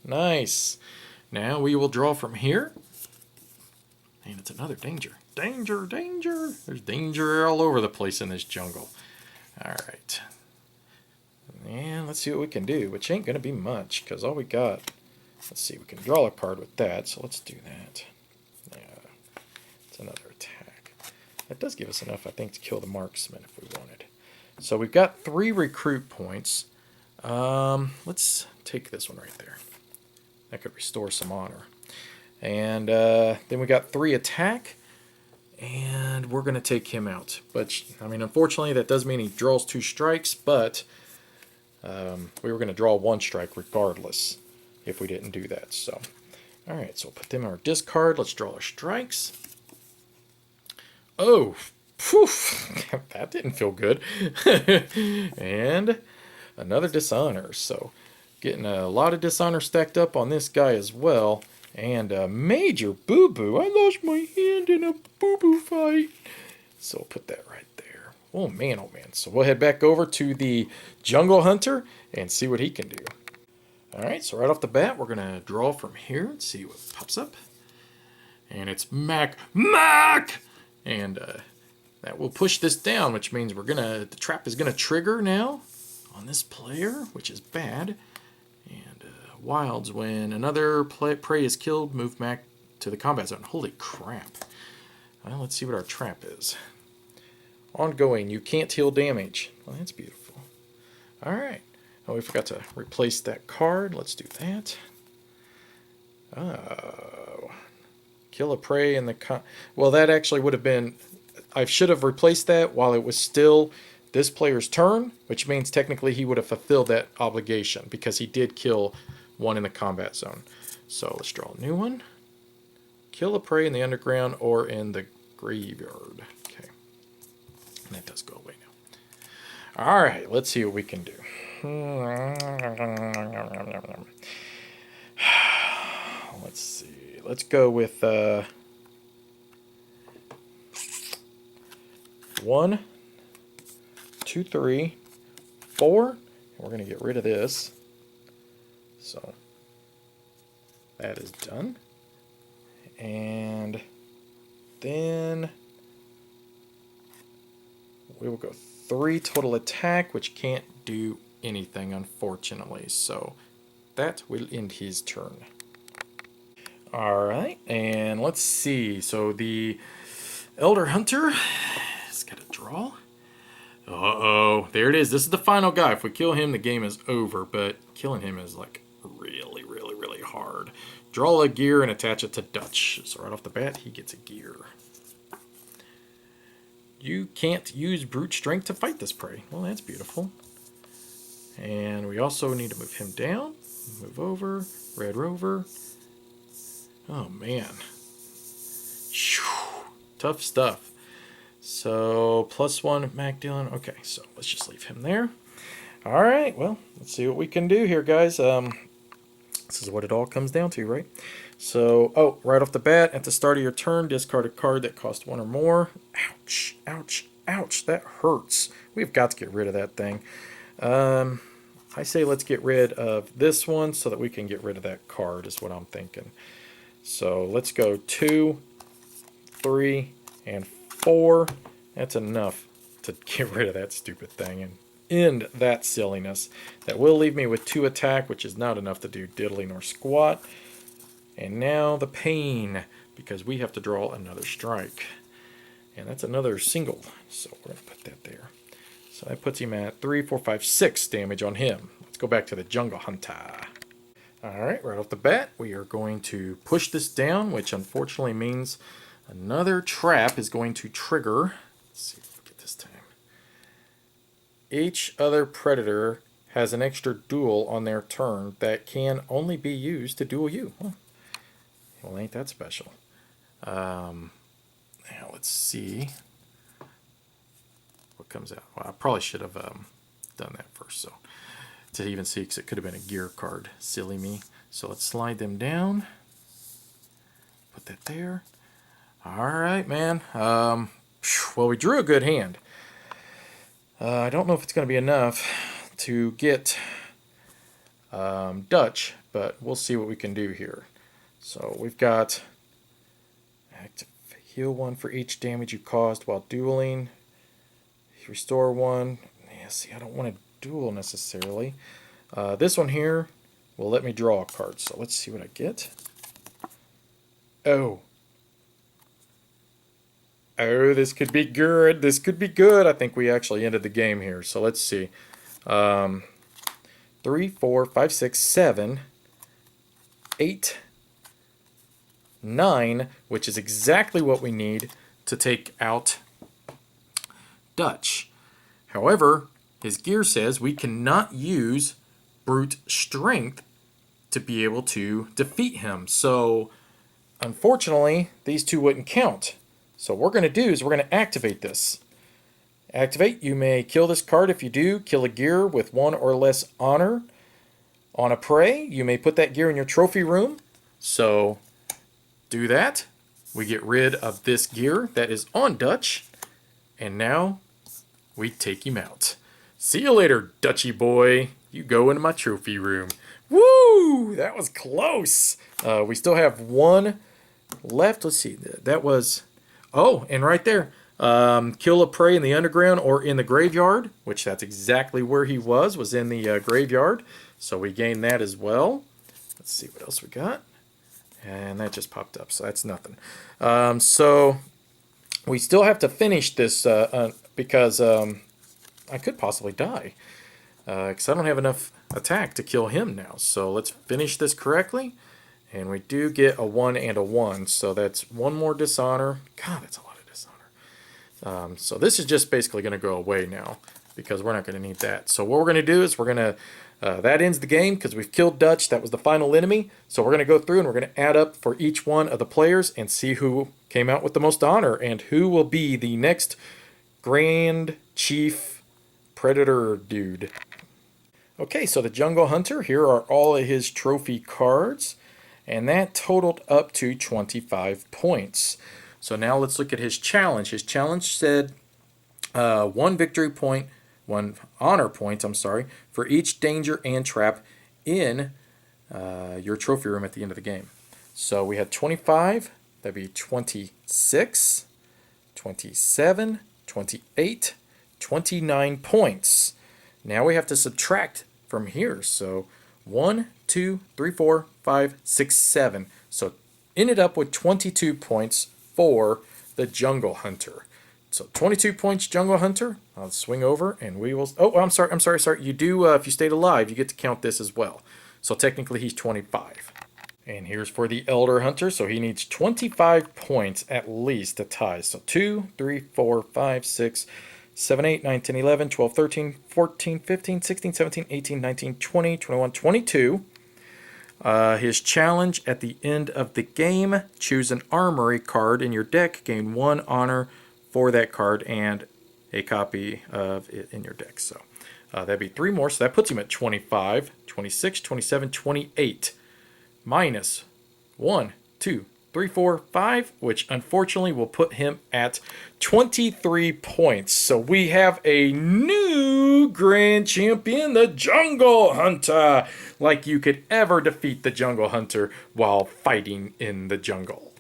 Nice. Now we will draw from here. And it's another danger. Danger, danger. There's danger all over the place in this jungle. All right. And let's see what we can do, which ain't going to be much, because all we got, let's see, we can draw a card with that, so let's do that. Yeah, it's another attack. That does give us enough, I think, to kill the marksman if we wanted. So we've got 3 recruit points. Let's take this one right there. That could restore some honor. And then we got 3 attack, and we're going to take him out. But, I mean, unfortunately, that does mean he draws 2 strikes, but we were going to draw 1 strike regardless if we didn't do that. So, all right, so we'll put them in our discard. Let's draw our strikes. Oh, poof, that didn't feel good. And another dishonor. So getting a lot of dishonor stacked up on this guy as well. And a major boo-boo. I lost my hand in a boo-boo fight. So we'll put that right there. Oh, man, oh, man. So we'll head back over to the Jungle Hunter and see what he can do. All right, so right off the bat, we're going to draw from here and see what pops up. And it's Mac. And that will push this down, which means the trap is gonna trigger now on this player, which is bad. And wilds, when another prey is killed, move back to the combat zone. Holy crap. Well, let's see what our trap is. Ongoing, you can't heal damage. Well, that's beautiful. All right. Oh, we forgot to replace that card. Let's do that. Oh. Kill a prey in the... Well, that actually would have been... I should have replaced that while it was still this player's turn, which means technically he would have fulfilled that obligation because he did kill one in the combat zone. So let's draw a new one. kill a prey in the underground or in the graveyard. Okay. And that does go away now. Alright, let's see what we can do. Let's see. Let's go with 1, 2, 3, 4. We're going to get rid of this. So that is done. And then we will go 3 total attack, which can't do anything, unfortunately. So that will end his turn. Alright, and let's see. So the Elder Hunter has got a draw. Uh-oh, there it is. This is the final guy. If we kill him, the game is over, but killing him is like really, really, really hard. Draw a gear and attach it to Dutch. So right off the bat, he gets a gear. You can't use brute strength to fight this prey. Well, that's beautiful. And we also need to move him down. Move over. Red Rover. Oh, man. Whew. Tough stuff. So, +1 Mac Dillon. Okay, so let's just leave him there. All right, well, let's see what we can do here, guys. This is what it all comes down to, right? So, right off the bat, at the start of your turn, discard a card that costs 1 or more. Ouch, ouch, ouch, that hurts. We've got to get rid of that thing. I say let's get rid of this one so that we can get rid of that card is what I'm thinking. So let's go 2, 3, and 4. That's enough to get rid of that stupid thing and end that silliness. That will leave me with 2 attack, which is not enough to do diddly nor squat. And now the pain, because we have to draw another strike. And that's another single, so we're going to put that there. So that puts him at 3, 4, 5, 6 damage on him. Let's go back to the Jungle Hunter. Alright, right off the bat, we are going to push this down, which unfortunately means another trap is going to trigger. Let's see if we get this time. Each other predator has an extra duel on their turn that can only be used to duel you. Well, ain't that special. Now let's see what comes out. Well, I probably should have done that first, so to even see, because it could have been a gear card. Silly me. So let's slide them down. Put that there. All right, man. Well, we drew a good hand. I don't know if it's going to be enough to get Dutch, but we'll see what we can do here. So we've got active heal 1 for each damage you caused while dueling. Restore 1. Yeah, see, I don't want to duel necessarily. This one here will let me draw a card. So let's see what I get. Oh, this could be good. This could be good. I think we actually ended the game here. So let's see. 3, 4, 5, 6, 7, 8, 9, which is exactly what we need to take out Dutch. However, his gear says we cannot use brute strength to be able to defeat him. So, unfortunately, these 2 wouldn't count. So what we're going to do is we're going to activate this. Activate. You may kill this card. If you do, kill a gear with 1 or less honor on a prey. You may put that gear in your trophy room. So do that. We get rid of this gear that is on Dutch. And now we take him out. See you later, Dutchy boy. You go into my trophy room. Woo! That was close. We still have 1 left. Let's see. That was... Oh, and right there. Kill a prey in the underground or in the graveyard, which that's exactly where he was in the graveyard. So we gained that as well. Let's see what else we got. And that just popped up, so that's nothing. So we still have to finish this because I could possibly die. Because I don't have enough attack to kill him now. So let's finish this correctly. And we do get a 1 and a 1. So that's 1 more dishonor. God, that's a lot of dishonor. So this is just basically going to go away now. Because we're not going to need that. So what we're going to do is we're going That ends the game because we've killed Dutch. That was the final enemy. So we're going to go through and we're going to add up for each one of the players and see who came out with the most honor and who will be the next Grand Chief Predator dude. Okay, so the Jungle Hunter, here are all of his trophy cards, and that totaled up to 25 points. So now let's look at his challenge. His challenge said 1 victory point, 1 honor point, for each danger and trap in your trophy room at the end of the game. So we had 25, that'd be 26, 27, 28, 29 points. Now we have to subtract from here. So 1, 2, 3, 4, 5, 6, 7. So ended up with 22 points for the Jungle Hunter. So 22 points, Jungle Hunter. I'll swing over and we will. Oh, I'm sorry. You do, if you stayed alive, you get to count this as well. So technically he's 25. And here's for the Elder Hunter. So he needs 25 points at least to tie. So 2, 3, 4, 5, 6, 7, 8, 9, 10, 11, 12, 13, 14, 15, 16, 17, 18, 19, 20, 21, 22. His challenge at the end of the game, choose an armory card in your deck, gain 1 honor for that card and a copy of it in your deck. So that'd be 3 more. So that puts him at 25, 26, 27, 28. Minus 1, 2, 3, 4, 5, which unfortunately will put him at 23 points. So we have a new Grand Champion, the Jungle Hunter. Like you could ever defeat the Jungle Hunter while fighting in the jungle.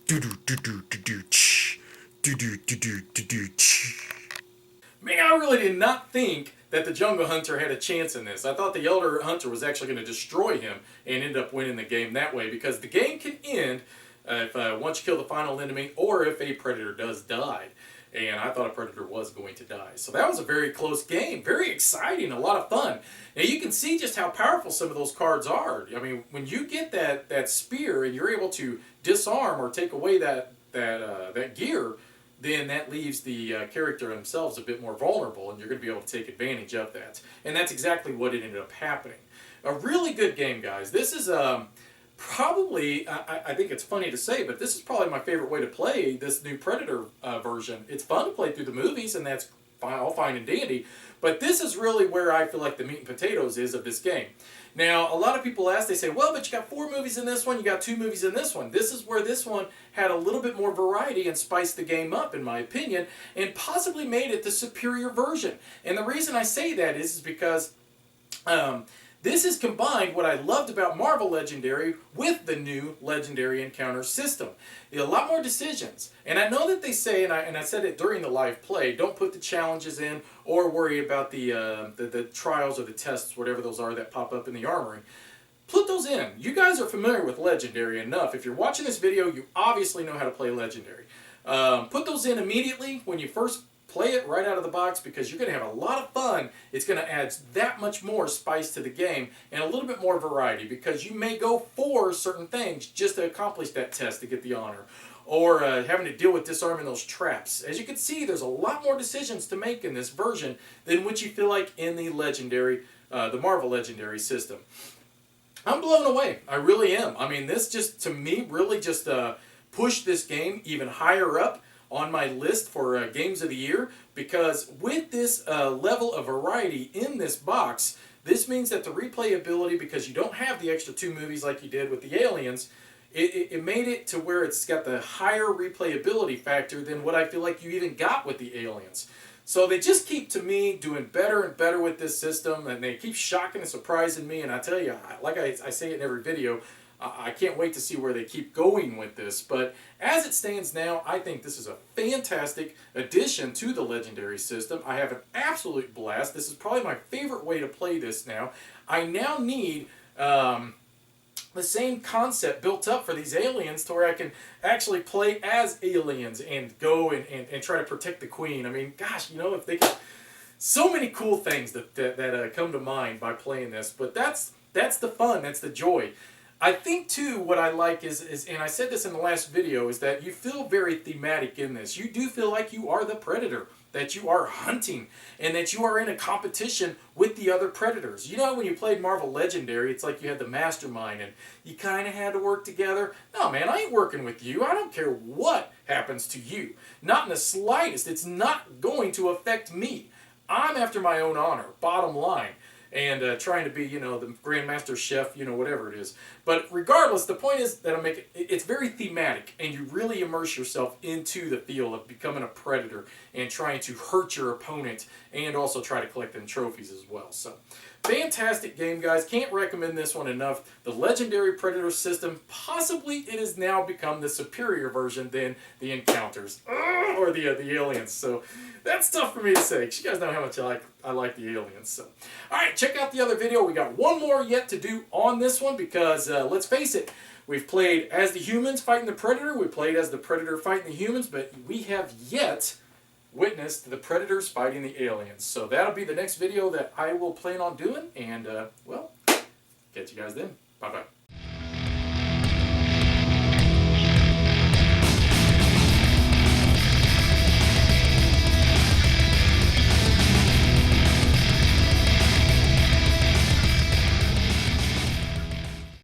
Man, I really did not think that the Jungle Hunter had a chance in this. I thought the Elder Hunter was actually going to destroy him and end up winning the game that way, because the game can end if once you kill the final enemy or if a Predator does die. And I thought a Predator was going to die. So that was a very close game. Very exciting. A lot of fun. Now you can see just how powerful some of those cards are. I mean, when you get that spear and you're able to disarm or take away that gear, then that leaves the character themselves a bit more vulnerable, and you're going to be able to take advantage of that. And that's exactly what ended up happening. A really good game, guys. This is probably, I think it's funny to say, but this is probably my favorite way to play this new Predator version. It's fun to play through the movies, and that's all fine and dandy, but this is really where I feel like the meat and potatoes is of this game. Now, a lot of people ask, they say, well, but you got 4 movies in this one, you got 2 movies in this one. This is where this one had a little bit more variety and spiced the game up, in my opinion, and possibly made it the superior version. And the reason I say that is because this has combined what I loved about Marvel Legendary with the new Legendary Encounter system. A lot more decisions. And I know that they say, and I said it during the live play, don't put the challenges in or worry about the trials or the tests, whatever those are that pop up in the armory. Put those in. You guys are familiar with Legendary enough. If you're watching this video, you obviously know how to play Legendary. Put those in immediately when you first play it right out of the box, because you're going to have a lot of fun. It's going to add that much more spice to the game and a little bit more variety, because you may go for certain things just to accomplish that test to get the honor, or having to deal with disarming those traps. As you can see, there's a lot more decisions to make in this version than what you feel like in the Legendary, the Marvel Legendary system. I'm blown away. I really am. I mean, this just, to me, really just pushed this game even higher up on my list for Games of the Year, because with this level of variety in this box, this means that the replayability, because you don't have the extra 2 movies like you did with the Aliens, it made it to where it's got the higher replayability factor than what I feel like you even got with the Aliens. So they just keep, to me, doing better and better with this system, and they keep shocking and surprising me, and I tell you, like I say it in every video, I can't wait to see where they keep going with this. But as it stands now, I think this is a fantastic addition to the Legendary system. I have an absolute blast. This is probably my favorite way to play this now. I now need the same concept built up for these aliens to where I can actually play as aliens and go and try to protect the queen. I mean, gosh, you know, if they can... So many cool things that come to mind by playing this. But that's the fun. That's the joy. I think too what I like is, and I said this in the last video, is that you feel very thematic in this. You do feel like you are the predator, that you are hunting, and that you are in a competition with the other predators. You know, when you played Marvel Legendary, it's like you had the mastermind and you kind of had to work together. No, man, I ain't working with you. I don't care what happens to you. Not in the slightest. It's not going to affect me. I'm after my own honor, bottom line. And trying to be, you know, the Grandmaster Chef, you know, whatever it is. But regardless, the point is that it's very thematic, and you really immerse yourself into the feel of becoming a predator and trying to hurt your opponent and also try to collect them trophies as well. So, fantastic game, guys. Can't recommend this one enough. The Legendary Predator system, possibly it has now become the superior version than the Encounters or the Aliens. So, that's tough for me to say, because you guys know how much I like the Aliens. So, alright, check out the other video. We got one more yet to do on this one because, let's face it, we've played as the humans fighting the Predator, we played as the Predator fighting the humans, but we have yet witnessed the Predators fighting the aliens. So that'll be the next video that I will plan on doing, and, well, catch you guys then. Bye-bye.